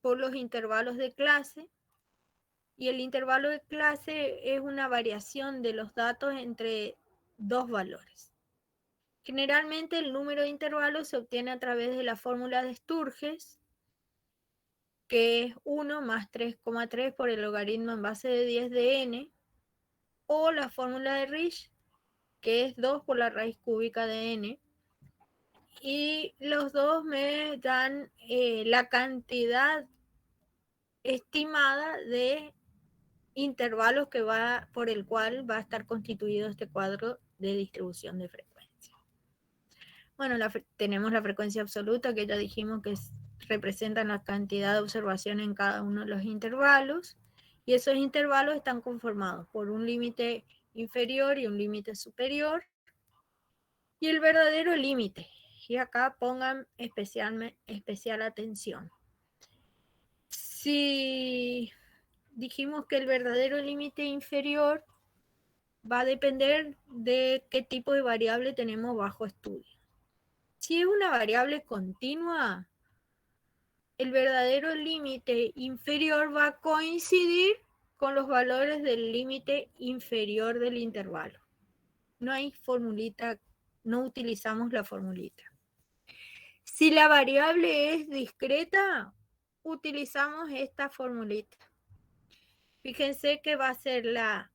por los intervalos de clase, y el intervalo de clase es una variación de los datos entre dos valores. Generalmente el número de intervalos se obtiene a través de la fórmula de Sturges, que es 1 más 3,3 por el logaritmo en base de 10 de n, o la fórmula de Risch, que es 2 por la raíz cúbica de n, y los dos me dan la cantidad estimada de intervalos por el cual va a estar constituido este cuadro de distribución de frecuencia. Bueno, tenemos la frecuencia absoluta, que ya dijimos que representa la cantidad de observaciones en cada uno de los intervalos, y esos intervalos están conformados por un límite inferior y un límite superior, y el verdadero límite. Y acá pongan especial atención. Si dijimos que el verdadero límite inferior va a depender de qué tipo de variable tenemos bajo estudio. Si es una variable continua, el verdadero límite inferior va a coincidir con los valores del límite inferior del intervalo. No hay formulita, no utilizamos la formulita. Si la variable es discreta, utilizamos esta formulita. Fíjense que va a ser la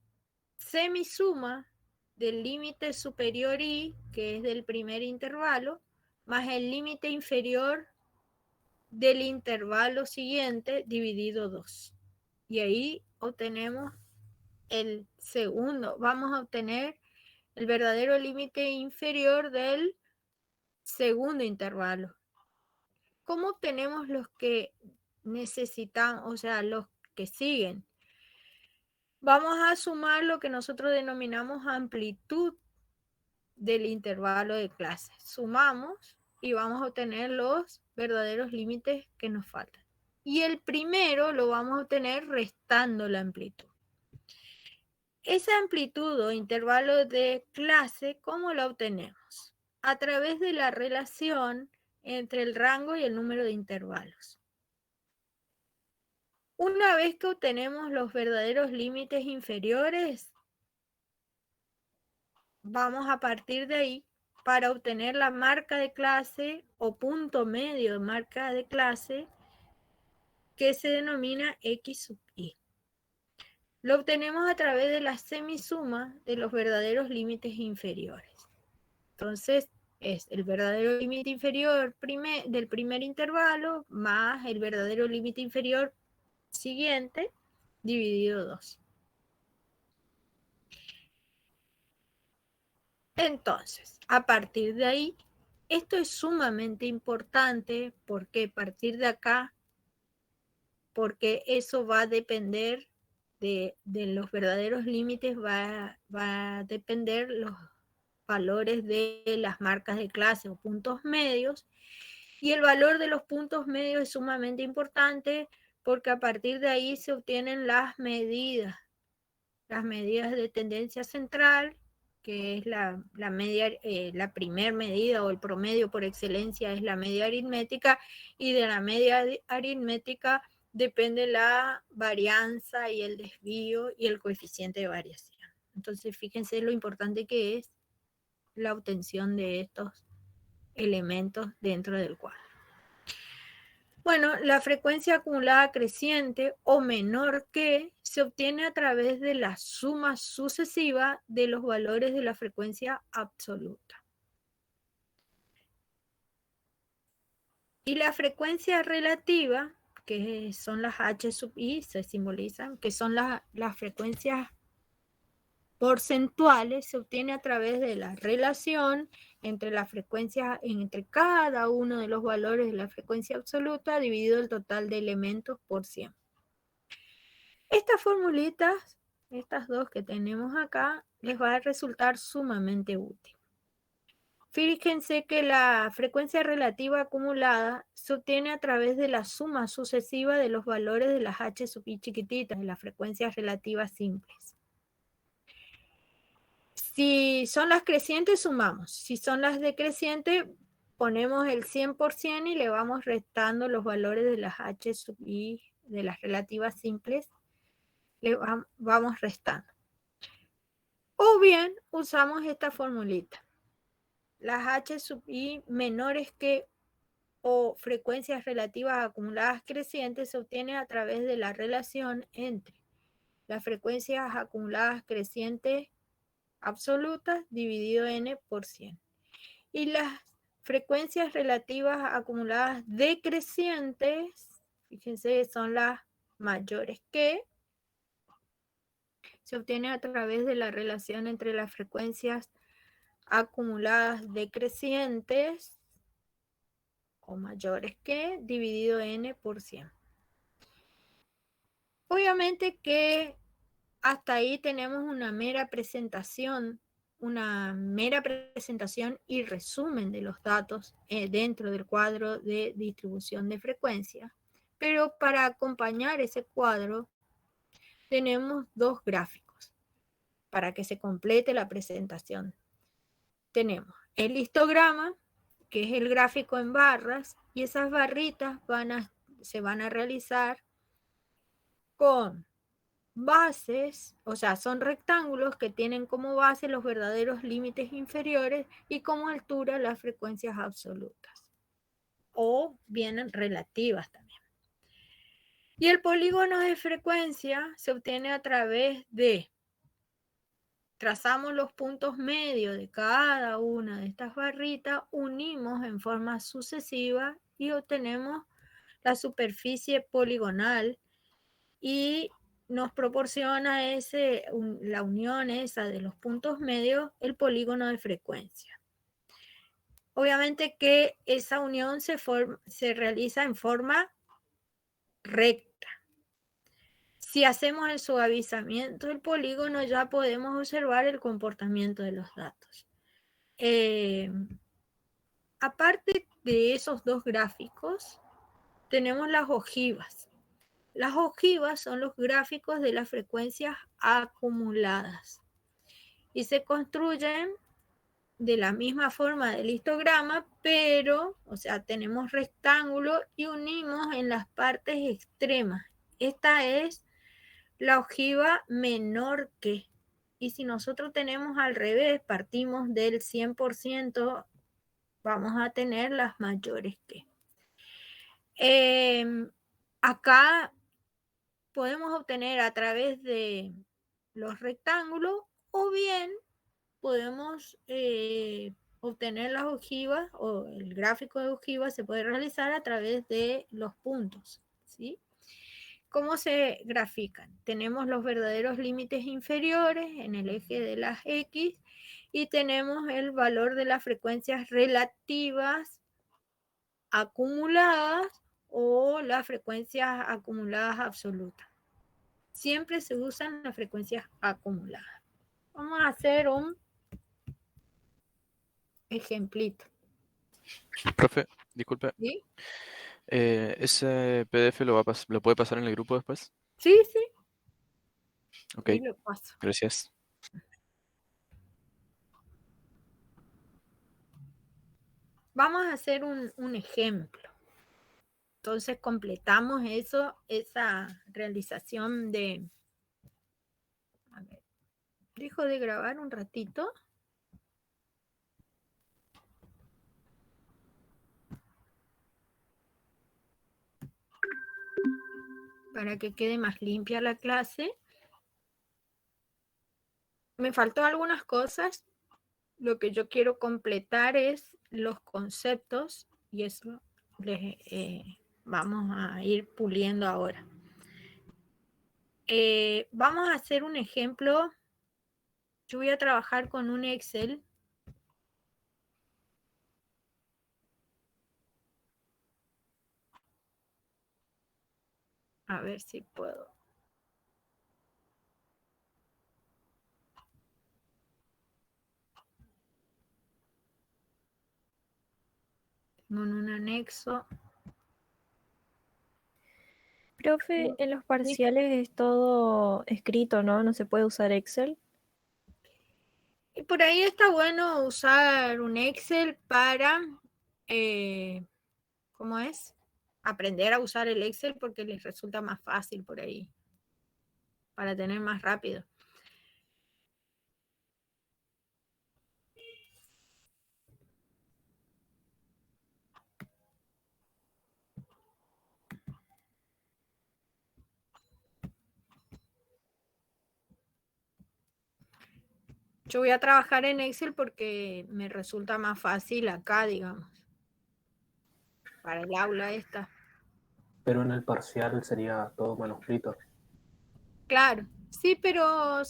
semisuma del límite superior I, que es del primer intervalo, más el límite inferior del intervalo siguiente dividido 2. Y ahí obtenemos el segundo. Vamos a obtener el verdadero límite inferior del segundo intervalo. ¿Cómo obtenemos los que necesitamos, o sea, los que siguen? Vamos a sumar lo que nosotros denominamos amplitud del intervalo de clase. Sumamos y vamos a obtener los verdaderos límites que nos faltan. Y el primero lo vamos a obtener restando la amplitud. Esa amplitud o intervalo de clase, ¿cómo la obtenemos? A través de la relación entre el rango y el número de intervalos. Una vez que obtenemos los verdaderos límites inferiores, vamos a partir de ahí para obtener la marca de clase o punto medio de marca de clase que se denomina X sub I. Lo obtenemos a través de la semisuma de los verdaderos límites inferiores. Entonces, es el verdadero límite inferior del primer intervalo más el verdadero límite inferior siguiente dividido 2. Entonces, a partir de ahí, esto es sumamente importante porque a partir de acá, porque eso va a depender de los verdaderos límites, va a depender los valores de las marcas de clase o puntos medios, y el valor de los puntos medios es sumamente importante porque a partir de ahí se obtienen las medidas de tendencia central, que es la media, la primer medida o el promedio por excelencia es la media aritmética, y de la media aritmética depende la varianza y el desvío y el coeficiente de variación. Entonces, fíjense lo importante que es la obtención de estos elementos dentro del cuadro. Bueno, la frecuencia acumulada creciente o menor que se obtiene a través de la suma sucesiva de los valores de la frecuencia absoluta. Y la frecuencia relativa, que son las H sub I, se simbolizan, que son las frecuencias porcentuales, se obtiene a través de la relación entre la frecuencia, entre cada uno de los valores de la frecuencia absoluta dividido el total de elementos por 100. Estas formulitas, estas dos que tenemos acá, les va a resultar sumamente útil. Fíjense que la frecuencia relativa acumulada se obtiene a través de la suma sucesiva de los valores de las H sub I chiquititas, de las frecuencias relativas simples. Si son las crecientes, sumamos. Si son las decrecientes, ponemos el 100% y le vamos restando los valores de las H sub I, de las relativas simples, le vamos restando. O bien, usamos esta formulita. Las H sub I menores que o frecuencias relativas acumuladas crecientes se obtiene a través de la relación entre las frecuencias acumuladas crecientes absolutas dividido n por 100. Y las frecuencias relativas acumuladas decrecientes, fíjense, son las mayores que, se obtiene a través de la relación entre las frecuencias acumuladas decrecientes o mayores que dividido n por 100. Obviamente que hasta ahí tenemos una mera presentación y resumen de los datos dentro del cuadro de distribución de frecuencia. Pero para acompañar ese cuadro tenemos dos gráficos para que se complete la presentación. Tenemos el histograma, que es el gráfico en barras, y esas barritas se van a realizar con bases, o sea, son rectángulos que tienen como base los verdaderos límites inferiores y como altura las frecuencias absolutas, o bien relativas también. Y el polígono de frecuencia se obtiene a través de, trazamos los puntos medios de cada una de estas barritas, unimos en forma sucesiva y obtenemos la superficie poligonal y nos proporciona la unión esa de los puntos medios, el polígono de frecuencia. Obviamente que esa unión se realiza en forma recta. Si hacemos el suavizamiento del polígono, ya podemos observar el comportamiento de los datos. Aparte de esos dos gráficos, tenemos las ojivas. Las ojivas son los gráficos de las frecuencias acumuladas y se construyen de la misma forma del histograma, pero, o sea, tenemos rectángulo y unimos en las partes extremas. Esta es la ojiva menor que. Y si nosotros tenemos al revés, partimos del 100%, vamos a tener las mayores que. Acá podemos obtener a través de los rectángulos o bien podemos obtener las ojivas o el gráfico de ojivas se puede realizar a través de los puntos, ¿sí? ¿Cómo se grafican? Tenemos los verdaderos límites inferiores en el eje de las X y tenemos el valor de las frecuencias relativas acumuladas o las frecuencias acumuladas absolutas. Siempre se usan las frecuencias acumuladas. Vamos a hacer un ejemplito. Profe, disculpe. ¿Sí? ¿Ese PDF lo puede pasar en el grupo después? Sí, sí. Ok, Ahí lo paso. gracias. Vamos a hacer un ejemplo. Entonces completamos esa realización de... A ver, dejo de grabar un ratito. Para que quede más limpia la clase. Me faltó algunas cosas. Lo que yo quiero completar es los conceptos y eso vamos a ir puliendo ahora. Vamos a hacer un ejemplo. Yo voy a trabajar con un Excel. A ver si puedo. Tengo un anexo. Profe, en los parciales es todo escrito, ¿no? No se puede usar Excel. Y por ahí está bueno usar un Excel para, ¿cómo es? Aprender a usar el Excel porque les resulta más fácil por ahí, para tener más rápido. Yo voy a trabajar en Excel porque me resulta más fácil acá, digamos, para el aula esta. Pero en el parcial sería todo manuscrito. Claro, sí, pero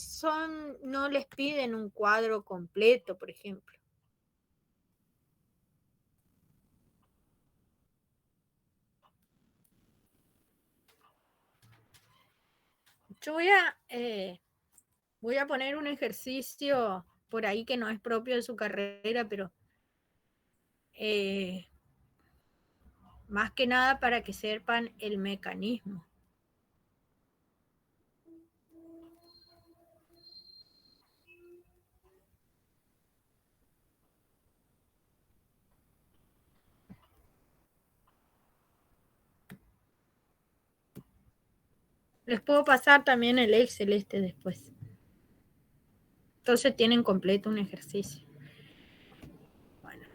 no les piden un cuadro completo, por ejemplo. Yo voy a poner un ejercicio por ahí que no es propio de su carrera, pero más que nada para que sepan el mecanismo. Les puedo pasar también el Excel después. Entonces tienen completo un ejercicio. Bueno.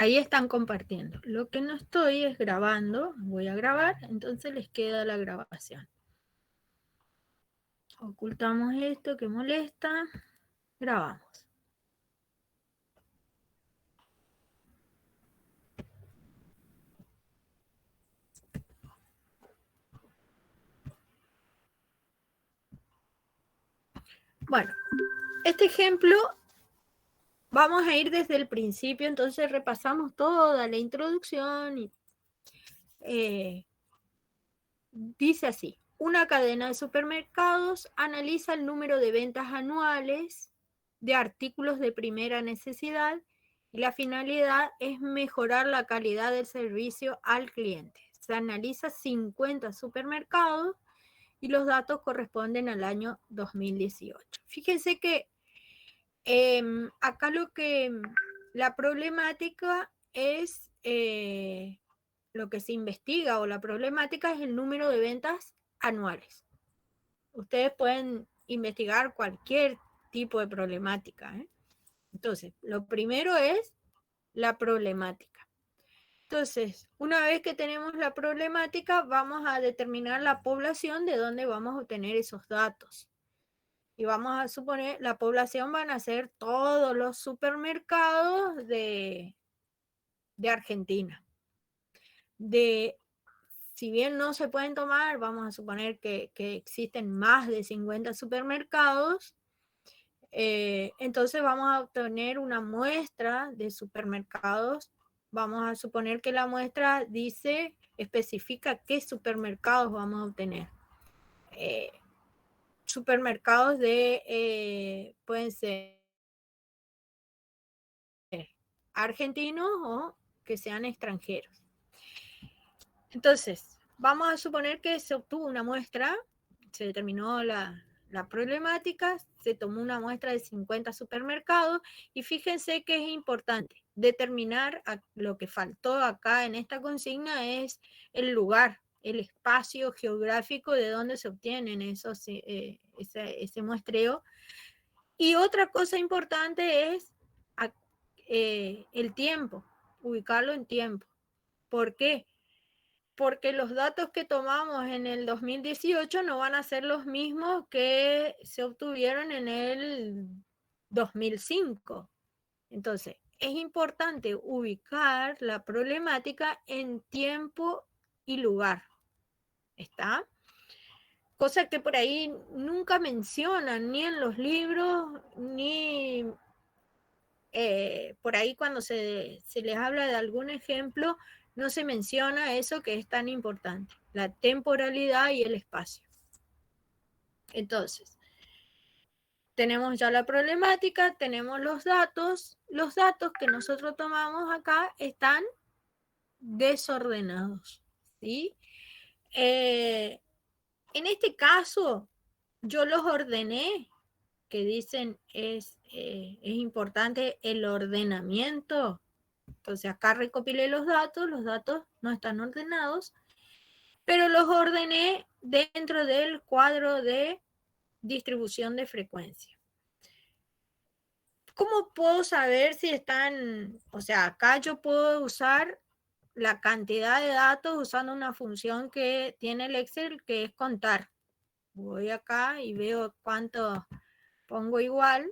Ahí están compartiendo. Lo que no estoy es grabando. Voy a grabar, entonces les queda la grabación. Ocultamos esto que molesta. Grabamos. Bueno, este ejemplo vamos a ir desde el principio, entonces repasamos toda la introducción y dice así: una cadena de supermercados analiza el número de ventas anuales de artículos de primera necesidad y la finalidad es mejorar la calidad del servicio al cliente. Se analiza 50 supermercados y los datos corresponden al año 2018. Fíjense que acá la problemática es lo que se investiga, o la problemática es el número de ventas anuales. Ustedes pueden investigar cualquier tipo de problemática, ¿eh? Entonces, lo primero es la problemática. Entonces, una vez que tenemos la problemática, vamos a determinar la población de donde vamos a obtener esos datos. Y vamos a suponer, la población van a ser todos los supermercados de Argentina. Si bien no se pueden tomar, vamos a suponer que existen más de 50 supermercados, entonces vamos a obtener una muestra de supermercados. Vamos a suponer que la muestra especifica qué supermercados vamos a obtener. Supermercados pueden ser argentinos o que sean extranjeros. Entonces, vamos a suponer que se obtuvo una muestra, se determinó la problemática, se tomó una muestra de 50 supermercados y fíjense que es importante determinar lo que faltó acá en esta consigna es el lugar, el espacio geográfico de donde se obtienen ese muestreo. Y otra cosa importante es el tiempo, ubicarlo en tiempo. ¿Por qué? Porque los datos que tomamos en el 2018 no van a ser los mismos que se obtuvieron en el 2005. Entonces, es importante ubicar la problemática en tiempo y lugar. ¿Está? Cosa que por ahí nunca mencionan, ni en los libros, ni por ahí cuando se les habla de algún ejemplo, no se menciona eso que es tan importante, la temporalidad y el espacio. Entonces, tenemos ya la problemática, tenemos los datos que nosotros tomamos acá están desordenados, ¿sí? En este caso, yo los ordené, que dicen es importante el ordenamiento. Entonces acá recopilé los datos no están ordenados, pero los ordené dentro del cuadro de distribución de frecuencia. ¿Cómo puedo saber si están, o sea, acá yo puedo usar la cantidad de datos usando una función que tiene el Excel, que es contar. Voy acá y veo cuánto pongo igual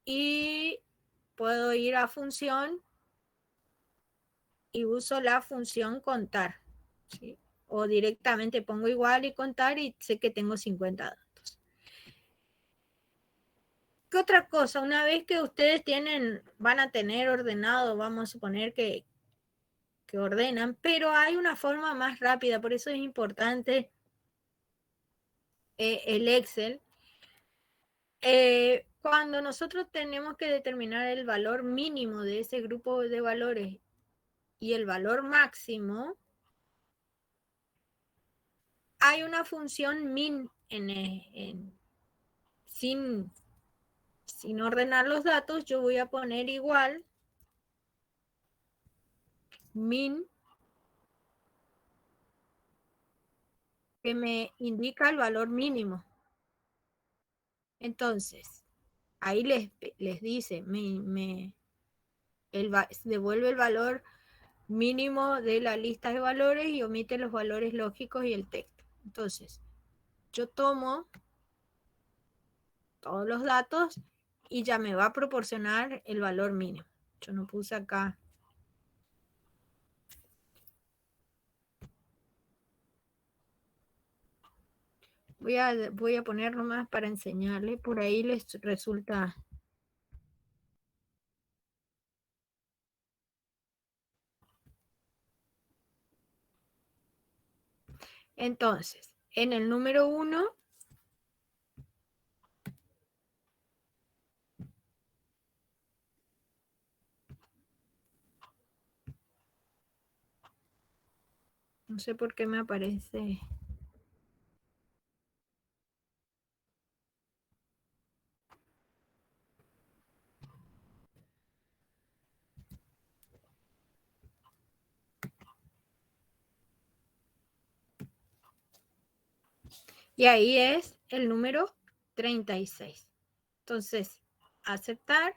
y puedo ir a función y uso la función contar, ¿sí? O directamente pongo igual y contar y sé que tengo 50 datos. ¿Qué otra cosa? Una vez que ustedes van a tener ordenado, vamos a suponer que ordenan, pero hay una forma más rápida, por eso es importante el Excel. Cuando nosotros tenemos que determinar el valor mínimo de ese grupo de valores y el valor máximo, hay una función min sin ordenar los datos. Yo voy a poner igual min, que me indica el valor mínimo. Entonces, ahí les dice, devuelve el valor mínimo de la lista de valores y omite los valores lógicos y el texto. Entonces, yo tomo todos los datos y ya me va a proporcionar el valor mínimo. Yo no puse acá. Voy a poner nomás para enseñarle, por ahí les resulta. Entonces, en el número 1, no sé por qué me aparece. Y ahí es el número 36. Entonces, aceptar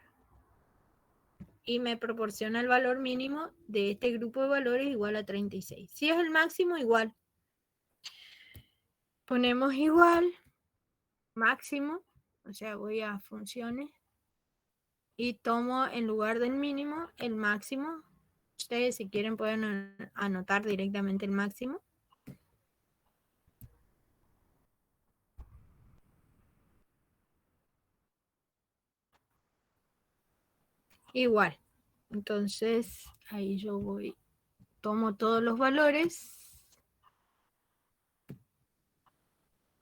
y me proporciona el valor mínimo de este grupo de valores igual a 36. Si es el máximo, igual. Ponemos igual, máximo, o sea, voy a funciones y tomo en lugar del mínimo el máximo. Ustedes si quieren pueden anotar directamente el máximo. Igual. Entonces, ahí yo voy, tomo todos los valores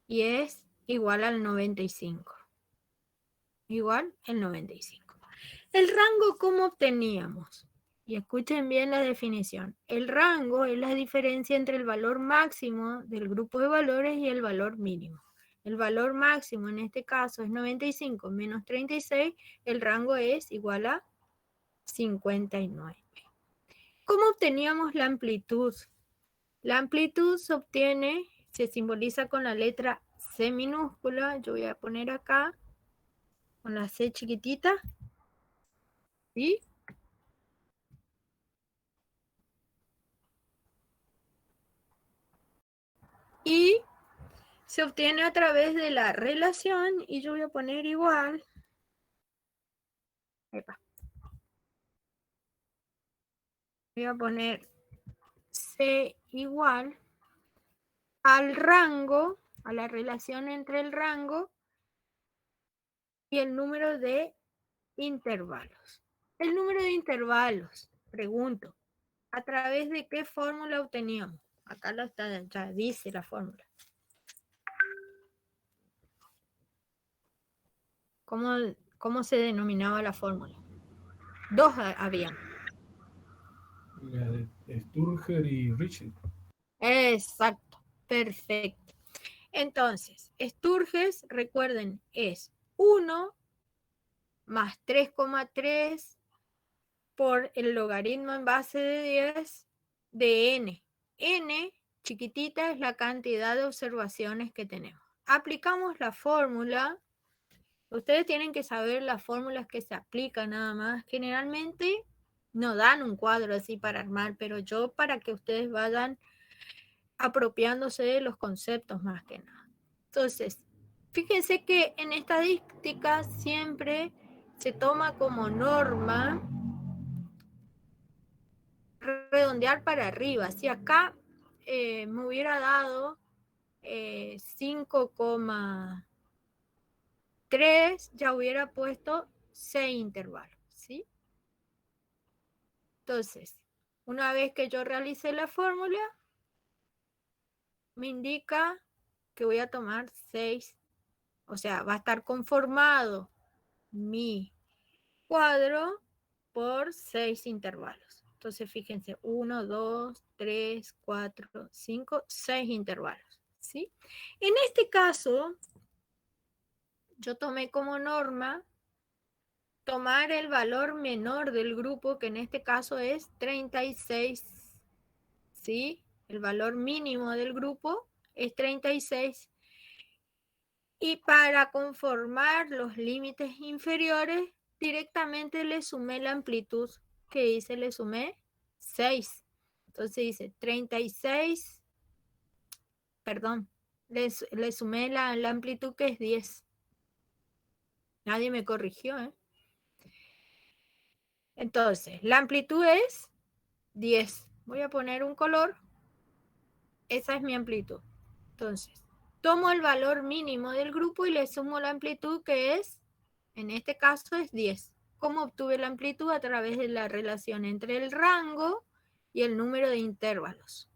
y es igual al 95. Igual el 95. El rango, ¿cómo obteníamos? Y escuchen bien la definición. El rango es la diferencia entre el valor máximo del grupo de valores y el valor mínimo. El valor máximo en este caso es 95 menos 36. El rango es igual a 59. ¿Cómo obteníamos la amplitud? La amplitud se obtiene, se simboliza con la letra C minúscula. Yo voy a poner acá con la C chiquitita. ¿Sí? Y se obtiene a través de la relación, y yo voy a poner igual. Epa. Voy a poner C igual al rango, a la relación entre el rango y el número de intervalos. El número de intervalos, pregunto, ¿a través de qué fórmula obteníamos? Acá lo está, ya dice la fórmula. ¿Cómo se denominaba la fórmula? Dos habían. La de Sturger y Richie. Exacto, perfecto. Entonces, Sturges, recuerden, es 1 más 3,3 por el logaritmo en base de 10 de n. N, chiquitita, es la cantidad de observaciones que tenemos. Aplicamos la fórmula. Ustedes tienen que saber las fórmulas que se aplican nada más. Generalmente no dan un cuadro así para armar, pero yo para que ustedes vayan apropiándose de los conceptos más que nada. Entonces, fíjense que en estadística siempre se toma como norma redondear para arriba. Si acá me hubiera dado 5,3, ya hubiera puesto 6 intervalos, ¿sí? Entonces, una vez que yo realicé la fórmula, me indica que voy a tomar 6, o sea, va a estar conformado mi cuadro por 6 intervalos. Entonces, fíjense, 1, 2, 3, 4, 5, 6 intervalos, ¿sí? En este caso, yo tomé como norma tomar el valor menor del grupo, que en este caso es 36, ¿sí? El valor mínimo del grupo es 36. Y para conformar los límites inferiores, directamente le sumé la amplitud ¿qué hice? Le sumé 6. Entonces dice 36, perdón, le sumé la amplitud que es 10. Nadie me corrigió, ¿eh? Entonces, la amplitud es 10. Voy a poner un color. Esa es mi amplitud. Entonces, tomo el valor mínimo del grupo y le sumo la amplitud que es, en este caso es 10. ¿Cómo obtuve la amplitud? A través de la relación entre el rango y el número de intervalos.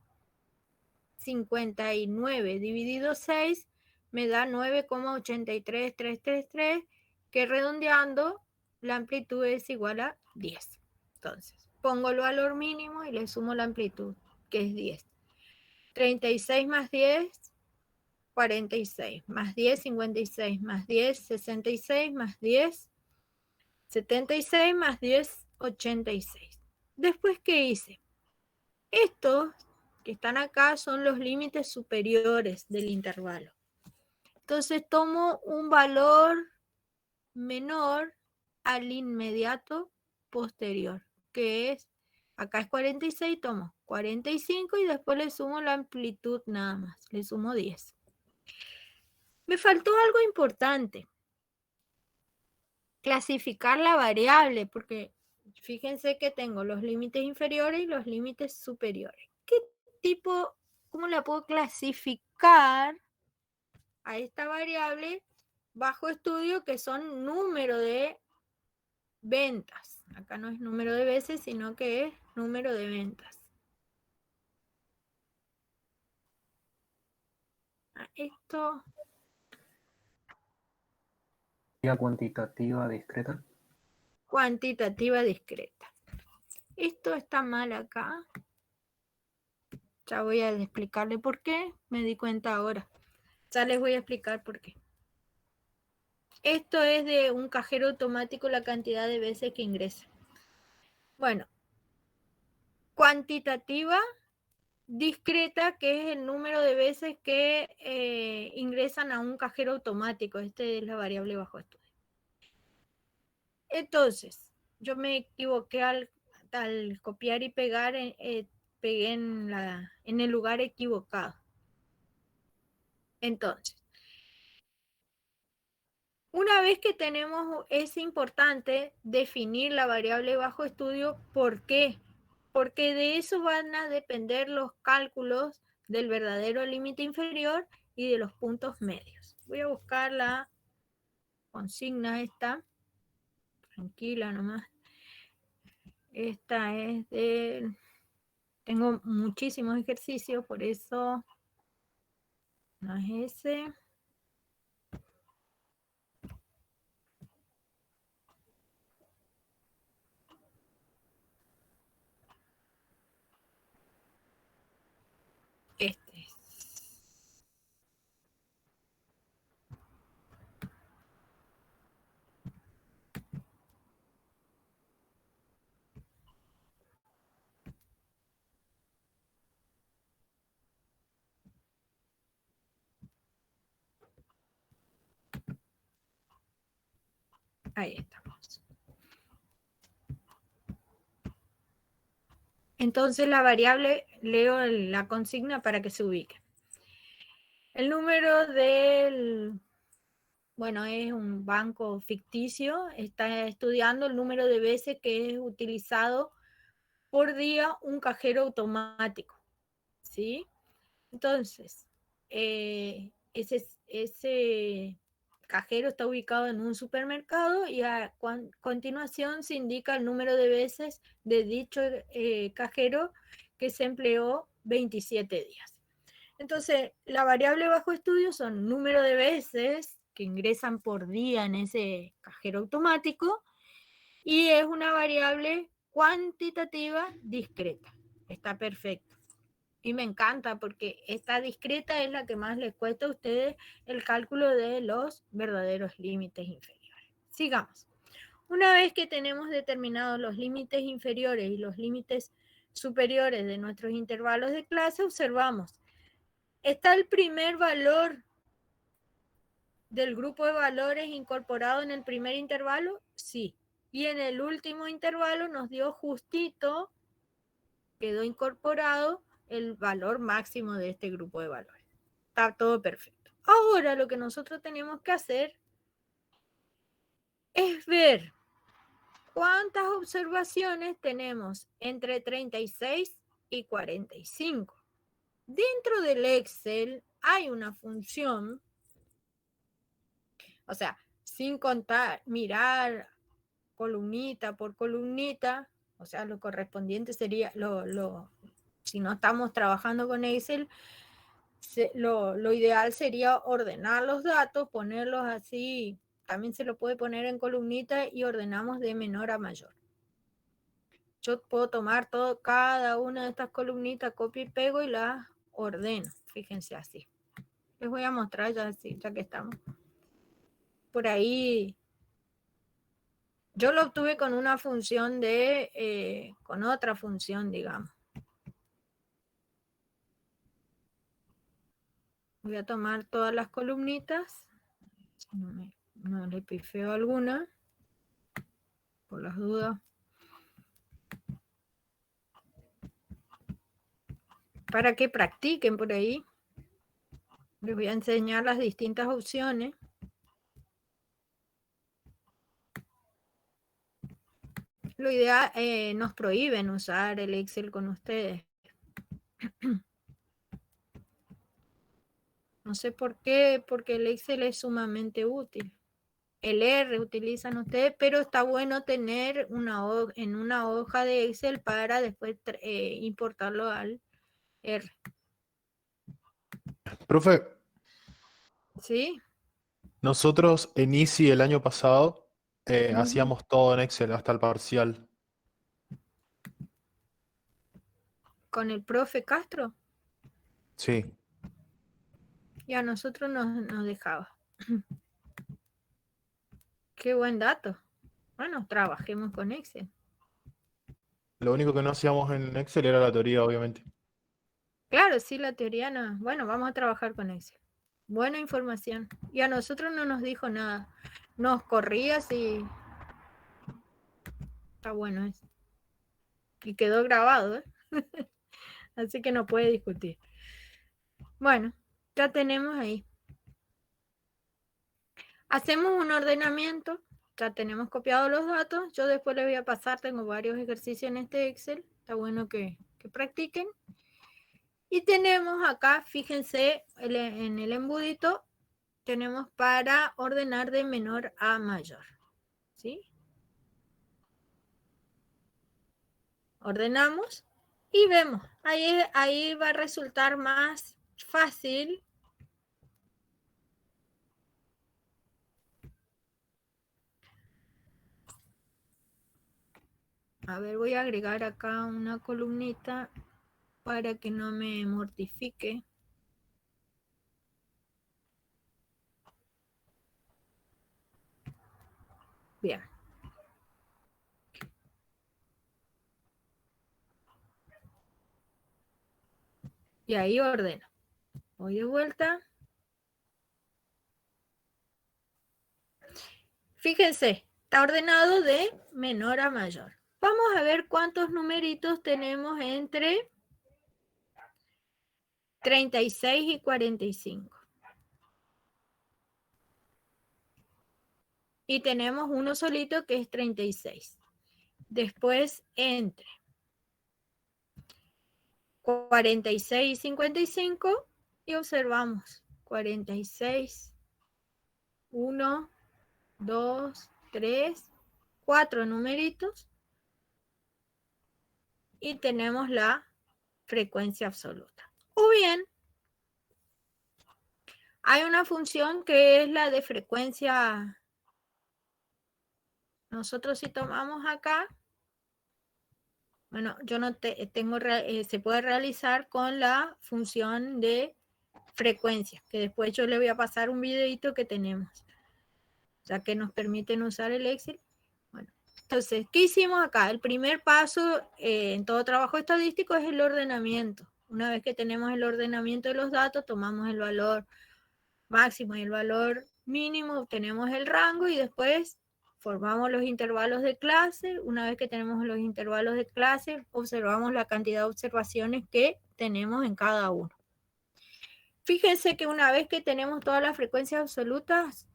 59 dividido 6 me da 9,83333, que redondeando la amplitud es igual a 10. Entonces, pongo el valor mínimo y le sumo la amplitud, que es 10. 36 más 10, 46, más 10, 56, más 10, 66, más 10, 76, más 10, 86. Después, ¿qué hice? Estos que están acá son los límites superiores del intervalo. Entonces tomo un valor menor al inmediato posterior, que es, acá es 46, tomo 45 y después le sumo la amplitud nada más, le sumo 10. Me faltó algo importante, clasificar la variable, porque fíjense que tengo los límites inferiores y los límites superiores. ¿Qué tipo, cómo la puedo clasificar a esta variable bajo estudio, que son número de ventas? Acá no es número de veces, sino que es número de ventas. Esto, Cuantitativa discreta. cuantitativa discreta. Esto está mal acá. Ya voy a explicarle por qué. Me di cuenta ahora. Ya les voy a explicar por qué. Esto es de un cajero automático, la cantidad de veces que ingresa. Bueno, cuantitativa discreta, que es el número de veces que ingresan a un cajero automático. Esta es la variable bajo estudio. Entonces, yo me equivoqué al copiar y pegar, pegué en el lugar equivocado. Entonces, una vez que tenemos, es importante definir la variable bajo estudio. ¿Por qué? Porque de eso van a depender los cálculos del verdadero límite inferior y de los puntos medios. Voy a buscar la consigna esta. Tranquila nomás. Esta es de... Tengo muchísimos ejercicios, por eso no es ese. Este es. Ahí estamos. Entonces la variable, leo la consigna para que se ubique. El número del, bueno, es un banco ficticio, está estudiando el número de veces que es utilizado por día un cajero automático, ¿sí? Entonces, ese cajero está ubicado en un supermercado y a continuación se indica el número de veces de dicho cajero, que se empleó 27 días. Entonces, la variable bajo estudio son número de veces que ingresan por día en ese cajero automático, y es una variable cuantitativa discreta. Está perfecto. Y me encanta porque esta discreta es la que más les cuesta a ustedes el cálculo de los verdaderos límites inferiores. Sigamos. Una vez que tenemos determinados los límites inferiores y los límites superiores de nuestros intervalos de clase, observamos. ¿Está el primer valor del grupo de valores incorporado en el primer intervalo? Sí. Y en el último intervalo nos dio justito, quedó incorporado el valor máximo de este grupo de valores. Está todo perfecto. Ahora lo que nosotros tenemos que hacer es ver cuántas observaciones tenemos entre 36 y 45. Dentro del Excel hay una función, o sea, sin contar, mirar columnita por columnita, o sea, lo correspondiente sería, si no estamos trabajando con Excel, lo ideal sería ordenar los datos, ponerlos así, también se lo puede poner en columnita y ordenamos de menor a mayor. Yo puedo tomar cada una de estas columnitas, copio y pego y las ordeno, fíjense así. Les voy a mostrar ya que estamos. Por ahí, yo lo obtuve con una función con otra función, digamos. Voy a tomar todas las columnitas, si no le pifeo alguna, por las dudas. Para que practiquen por ahí. Les voy a enseñar las distintas opciones. Lo ideal, nos prohíben usar el Excel con ustedes. No sé por qué, porque el Excel es sumamente útil. El R utilizan ustedes, pero está bueno tener en una hoja de Excel para después importarlo al R. Profe, ¿Sí? nosotros en Easy el año pasado hacíamos todo en Excel hasta el parcial. ¿Con el profe Castro? Sí. Y a nosotros nos dejaba. Qué buen dato. Bueno, trabajemos con Excel. Lo único que no hacíamos en Excel era la teoría, obviamente. Claro, sí, la teoría no. Bueno, vamos a trabajar con Excel. Buena información. Y a nosotros no nos dijo nada. Nos corría así. Está bueno eso. Y quedó grabado, ¿eh? Así que no puede discutir. Bueno, ya tenemos ahí. Hacemos un ordenamiento. Ya tenemos copiados los datos. Yo después les voy a pasar. Tengo varios ejercicios en este Excel. Está bueno que practiquen. Y tenemos acá, fíjense, en el embudito, tenemos para ordenar de menor a mayor. ¿Sí? Ordenamos y vemos. Ahí va a resultar más fácil. A ver, voy a agregar acá una columnita para que no me mortifique. Bien. Y ahí ordeno. Voy de vuelta. Fíjense, está ordenado de menor a mayor. Vamos a ver cuántos numeritos tenemos entre 36 y 45. Y tenemos uno solito que es 36. Después entre 46 y 55 y observamos 46, 1, 2, 3, 4 numeritos y tenemos la frecuencia absoluta. O bien, hay una función que es la de frecuencia. Nosotros si tomamos acá, bueno, yo no tengo, se puede realizar con la función de frecuencia, que después yo le voy a pasar un videito que tenemos. O sea, que nos permiten usar el Excel. Bueno, entonces, ¿qué hicimos acá? El primer paso en todo trabajo estadístico es el ordenamiento. Una vez que tenemos el ordenamiento de los datos, tomamos el valor máximo y el valor mínimo, obtenemos el rango y después formamos los intervalos de clase. Una vez que tenemos los intervalos de clase, observamos la cantidad de observaciones que tenemos en cada uno. Fíjense que una vez que tenemos todas las frecuencias absolutas,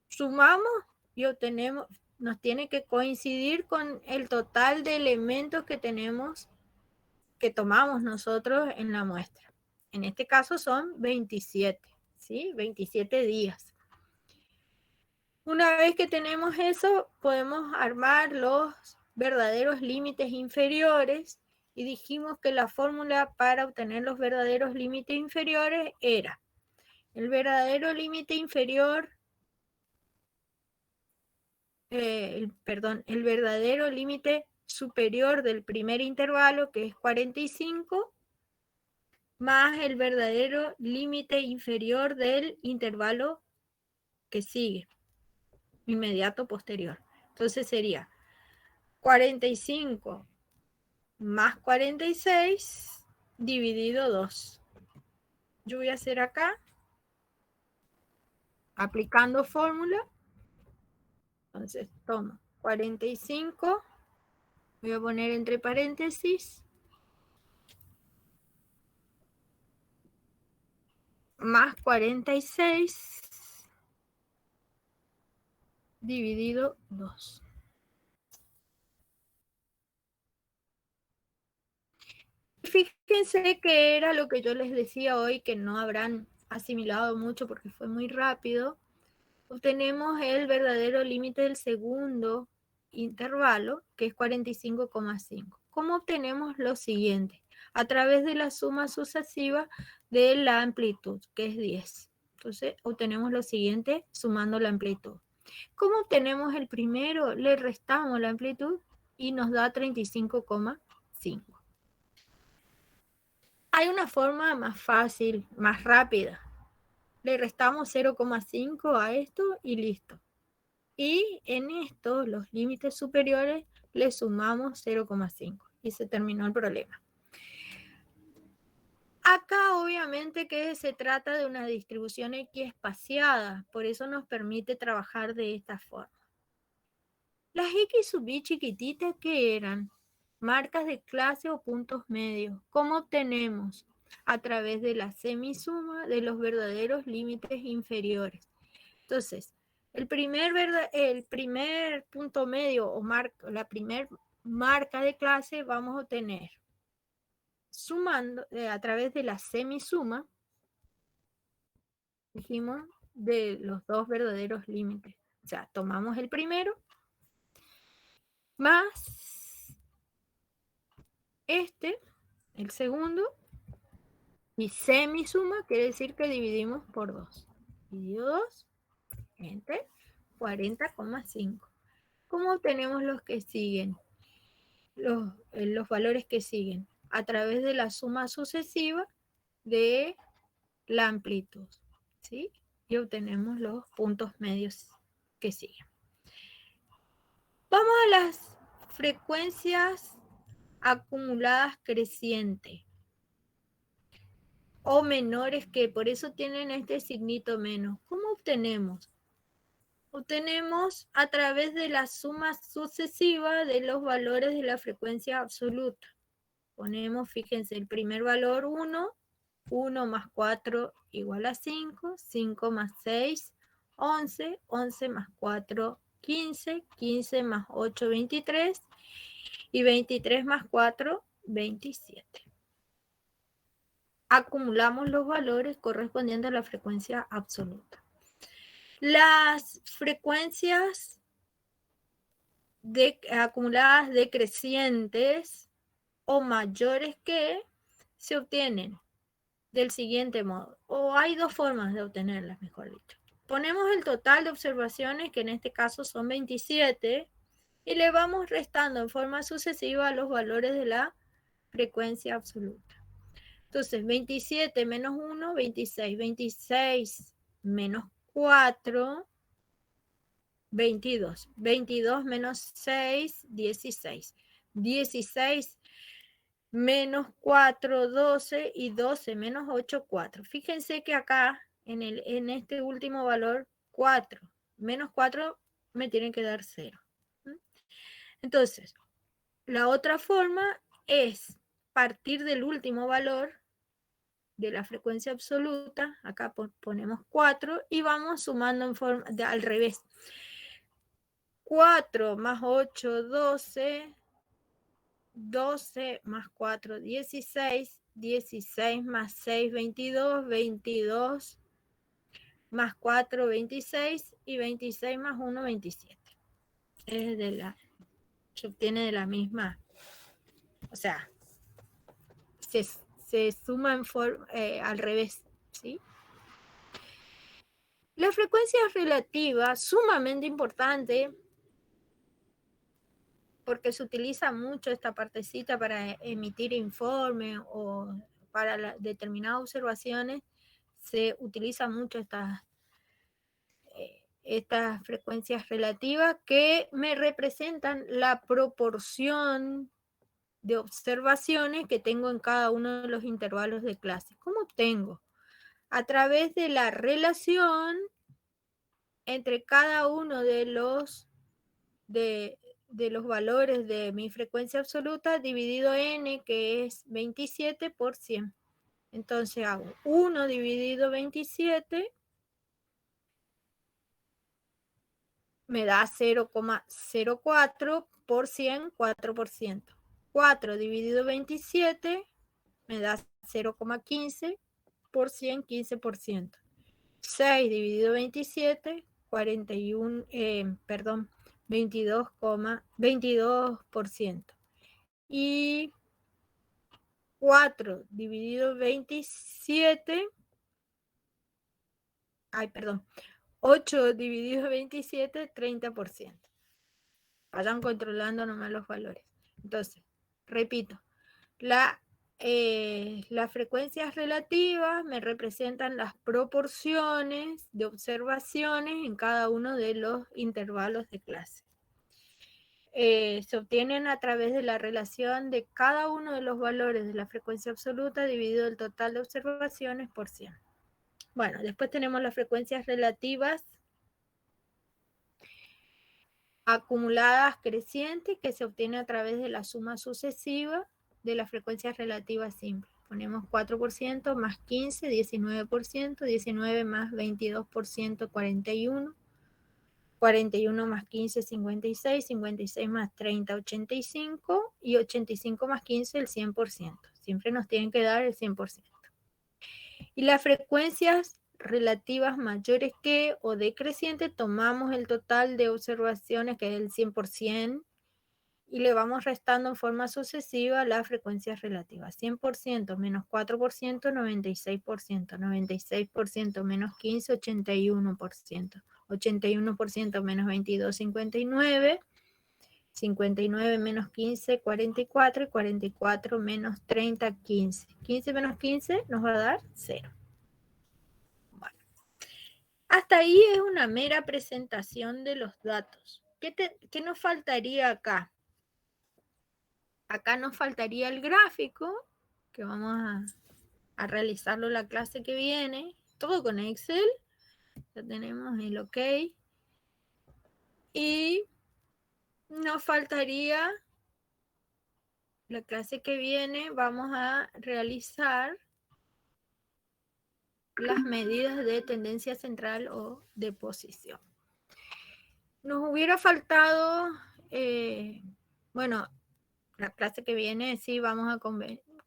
sumamos y obtenemos, nos tiene que coincidir con el total de elementos que tenemos, que tomamos nosotros en la muestra. En este caso son 27, ¿sí? 27 días. Una vez que tenemos eso, podemos armar los verdaderos límites inferiores y dijimos que la fórmula para obtener los verdaderos límites inferiores era el verdadero límite inferior, el verdadero límite superior del primer intervalo, que es 45, más el verdadero límite inferior del intervalo que sigue, inmediato posterior. Entonces sería 45 más 46 dividido 2. Yo voy a hacer acá, aplicando fórmula. Entonces tomo 45, voy a poner entre paréntesis, más 46 dividido 2. Fíjense que era lo que yo les decía hoy, que no habrán asimilado mucho porque fue muy rápido. Obtenemos el verdadero límite del segundo intervalo, que es 45,5. ¿Cómo obtenemos lo siguiente? A través de la suma sucesiva de la amplitud, que es 10. Entonces, obtenemos lo siguiente sumando la amplitud. ¿Cómo obtenemos el primero? Le restamos la amplitud y nos da 35,5. Hay una forma más fácil, más rápida. Le restamos 0,5 a esto y listo. Y en estos, los límites superiores, le sumamos 0,5 y se terminó el problema. Acá obviamente que se trata de una distribución equiespaciada, por eso nos permite trabajar de esta forma. Las X sub I chiquititas, ¿qué eran? Marcas de clase o puntos medios. ¿Cómo obtenemos? A través de la semisuma de los verdaderos límites inferiores. Entonces, el primer punto medio o la primera marca de clase vamos a obtener sumando a través de la semisuma, dijimos, de los dos verdaderos límites. O sea, tomamos el primero más el segundo, y semisuma quiere decir que dividimos por 2. Dividido 2 entre 40,5. ¿Cómo obtenemos los que siguen? Los valores que siguen a través de la suma sucesiva de la amplitud, ¿sí? Y obtenemos los puntos medios que siguen. Vamos a las frecuencias acumuladas crecientes o menores, que por eso tienen este signito menos. ¿Cómo obtenemos? Obtenemos a través de la suma sucesiva de los valores de la frecuencia absoluta. Ponemos, fíjense, el primer valor 1, 1 más 4 igual a 5, 5 más 6, 11, 11 más 4, 15, 15 más 8, 23, y 23 más 4, 27. Acumulamos los valores correspondientes a la frecuencia absoluta. Las frecuencias acumuladas decrecientes o mayores que se obtienen del siguiente modo, o hay dos formas de obtenerlas, mejor dicho. Ponemos el total de observaciones, que en este caso son 27, y le vamos restando en forma sucesiva los valores de la frecuencia absoluta. Entonces, 27 menos 1, 26. 26 menos 4, 22. 22 menos 6, 16. 16 menos 4, 12. Y 12 menos 8, 4. Fíjense que acá, en este último valor, 4. Menos 4 me tiene que dar 0. Entonces, la otra forma es partir del último valor de la frecuencia absoluta, acá ponemos 4 y vamos sumando en forma al revés. 4 más 8, 12, 12 más 4, 16, 16 más 6, 22, 22 más 4, 26 y 26 más 1, 27. Se obtiene de la misma, o sea, se suma al revés, ¿sí? La frecuencia relativa, sumamente importante, porque se utiliza mucho esta partecita para emitir informe o para determinadas observaciones, se utiliza mucho estas frecuencias relativas que me representan la proporción de observaciones que tengo en cada uno de los intervalos de clase. ¿Cómo obtengo? A través de la relación entre cada uno de los valores de mi frecuencia absoluta dividido n, que es 27 por 100. Entonces hago 1 dividido 27, me da 0,04 por 100, 4%. 4 dividido 27 me da 0,15 por 100, 15%. 6 dividido 27, 22%. Y 4 dividido 27, 8 dividido 27, 30%. Vayan controlando nomás los valores. Entonces, repito, las frecuencias relativas me representan las proporciones de observaciones en cada uno de los intervalos de clase. Se obtienen a través de la relación de cada uno de los valores de la frecuencia absoluta dividido el total de observaciones por 100. Bueno, después tenemos las frecuencias relativas acumuladas crecientes, que se obtiene a través de la suma sucesiva de las frecuencias relativas simples. Ponemos 4% más 15, 19%, 19 más 22%, 41, 41 más 15, 56, 56 más 30, 85, y 85 más 15, el 100%. Siempre nos tienen que dar el 100%. Y las frecuencias relativas mayores que o decrecientes, tomamos el total de observaciones, que es el 100%, y le vamos restando en forma sucesiva las frecuencias relativas. 100% menos 4%, 96%, 96% menos 15, 81%, 81% menos 22, 59, 59 menos 15, 44, y 44 menos 30, 15. 15 menos 15 nos va a dar 0. Bueno. Hasta ahí es una mera presentación de los datos. ¿Qué nos faltaría acá? Acá nos faltaría el gráfico, que vamos a realizarlo la clase que viene, todo con Excel. Ya tenemos el OK. Y nos faltaría, la clase que viene, vamos a realizar las medidas de tendencia central o de posición. Nos hubiera faltado, bueno, la clase que viene sí vamos a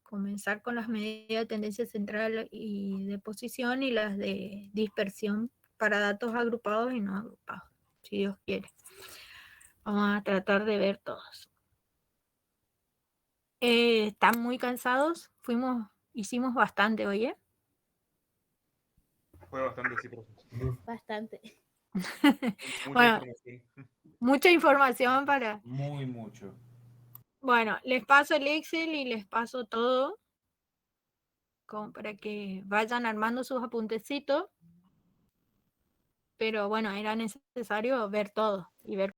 comenzar con las medidas de tendencia central y de posición, y las de dispersión para datos agrupados y no agrupados, si Dios quiere. Vamos a tratar de ver todos. ¿Están muy cansados? Hicimos bastante hoy, ¿eh? Fue bastante, sí, profesor. Bastante. Mucha Bueno, información. mucha información para... Muy mucho. Bueno, les paso el Excel y les paso todo, como para que vayan armando sus apuntecitos. Pero bueno, era necesario ver todo y ver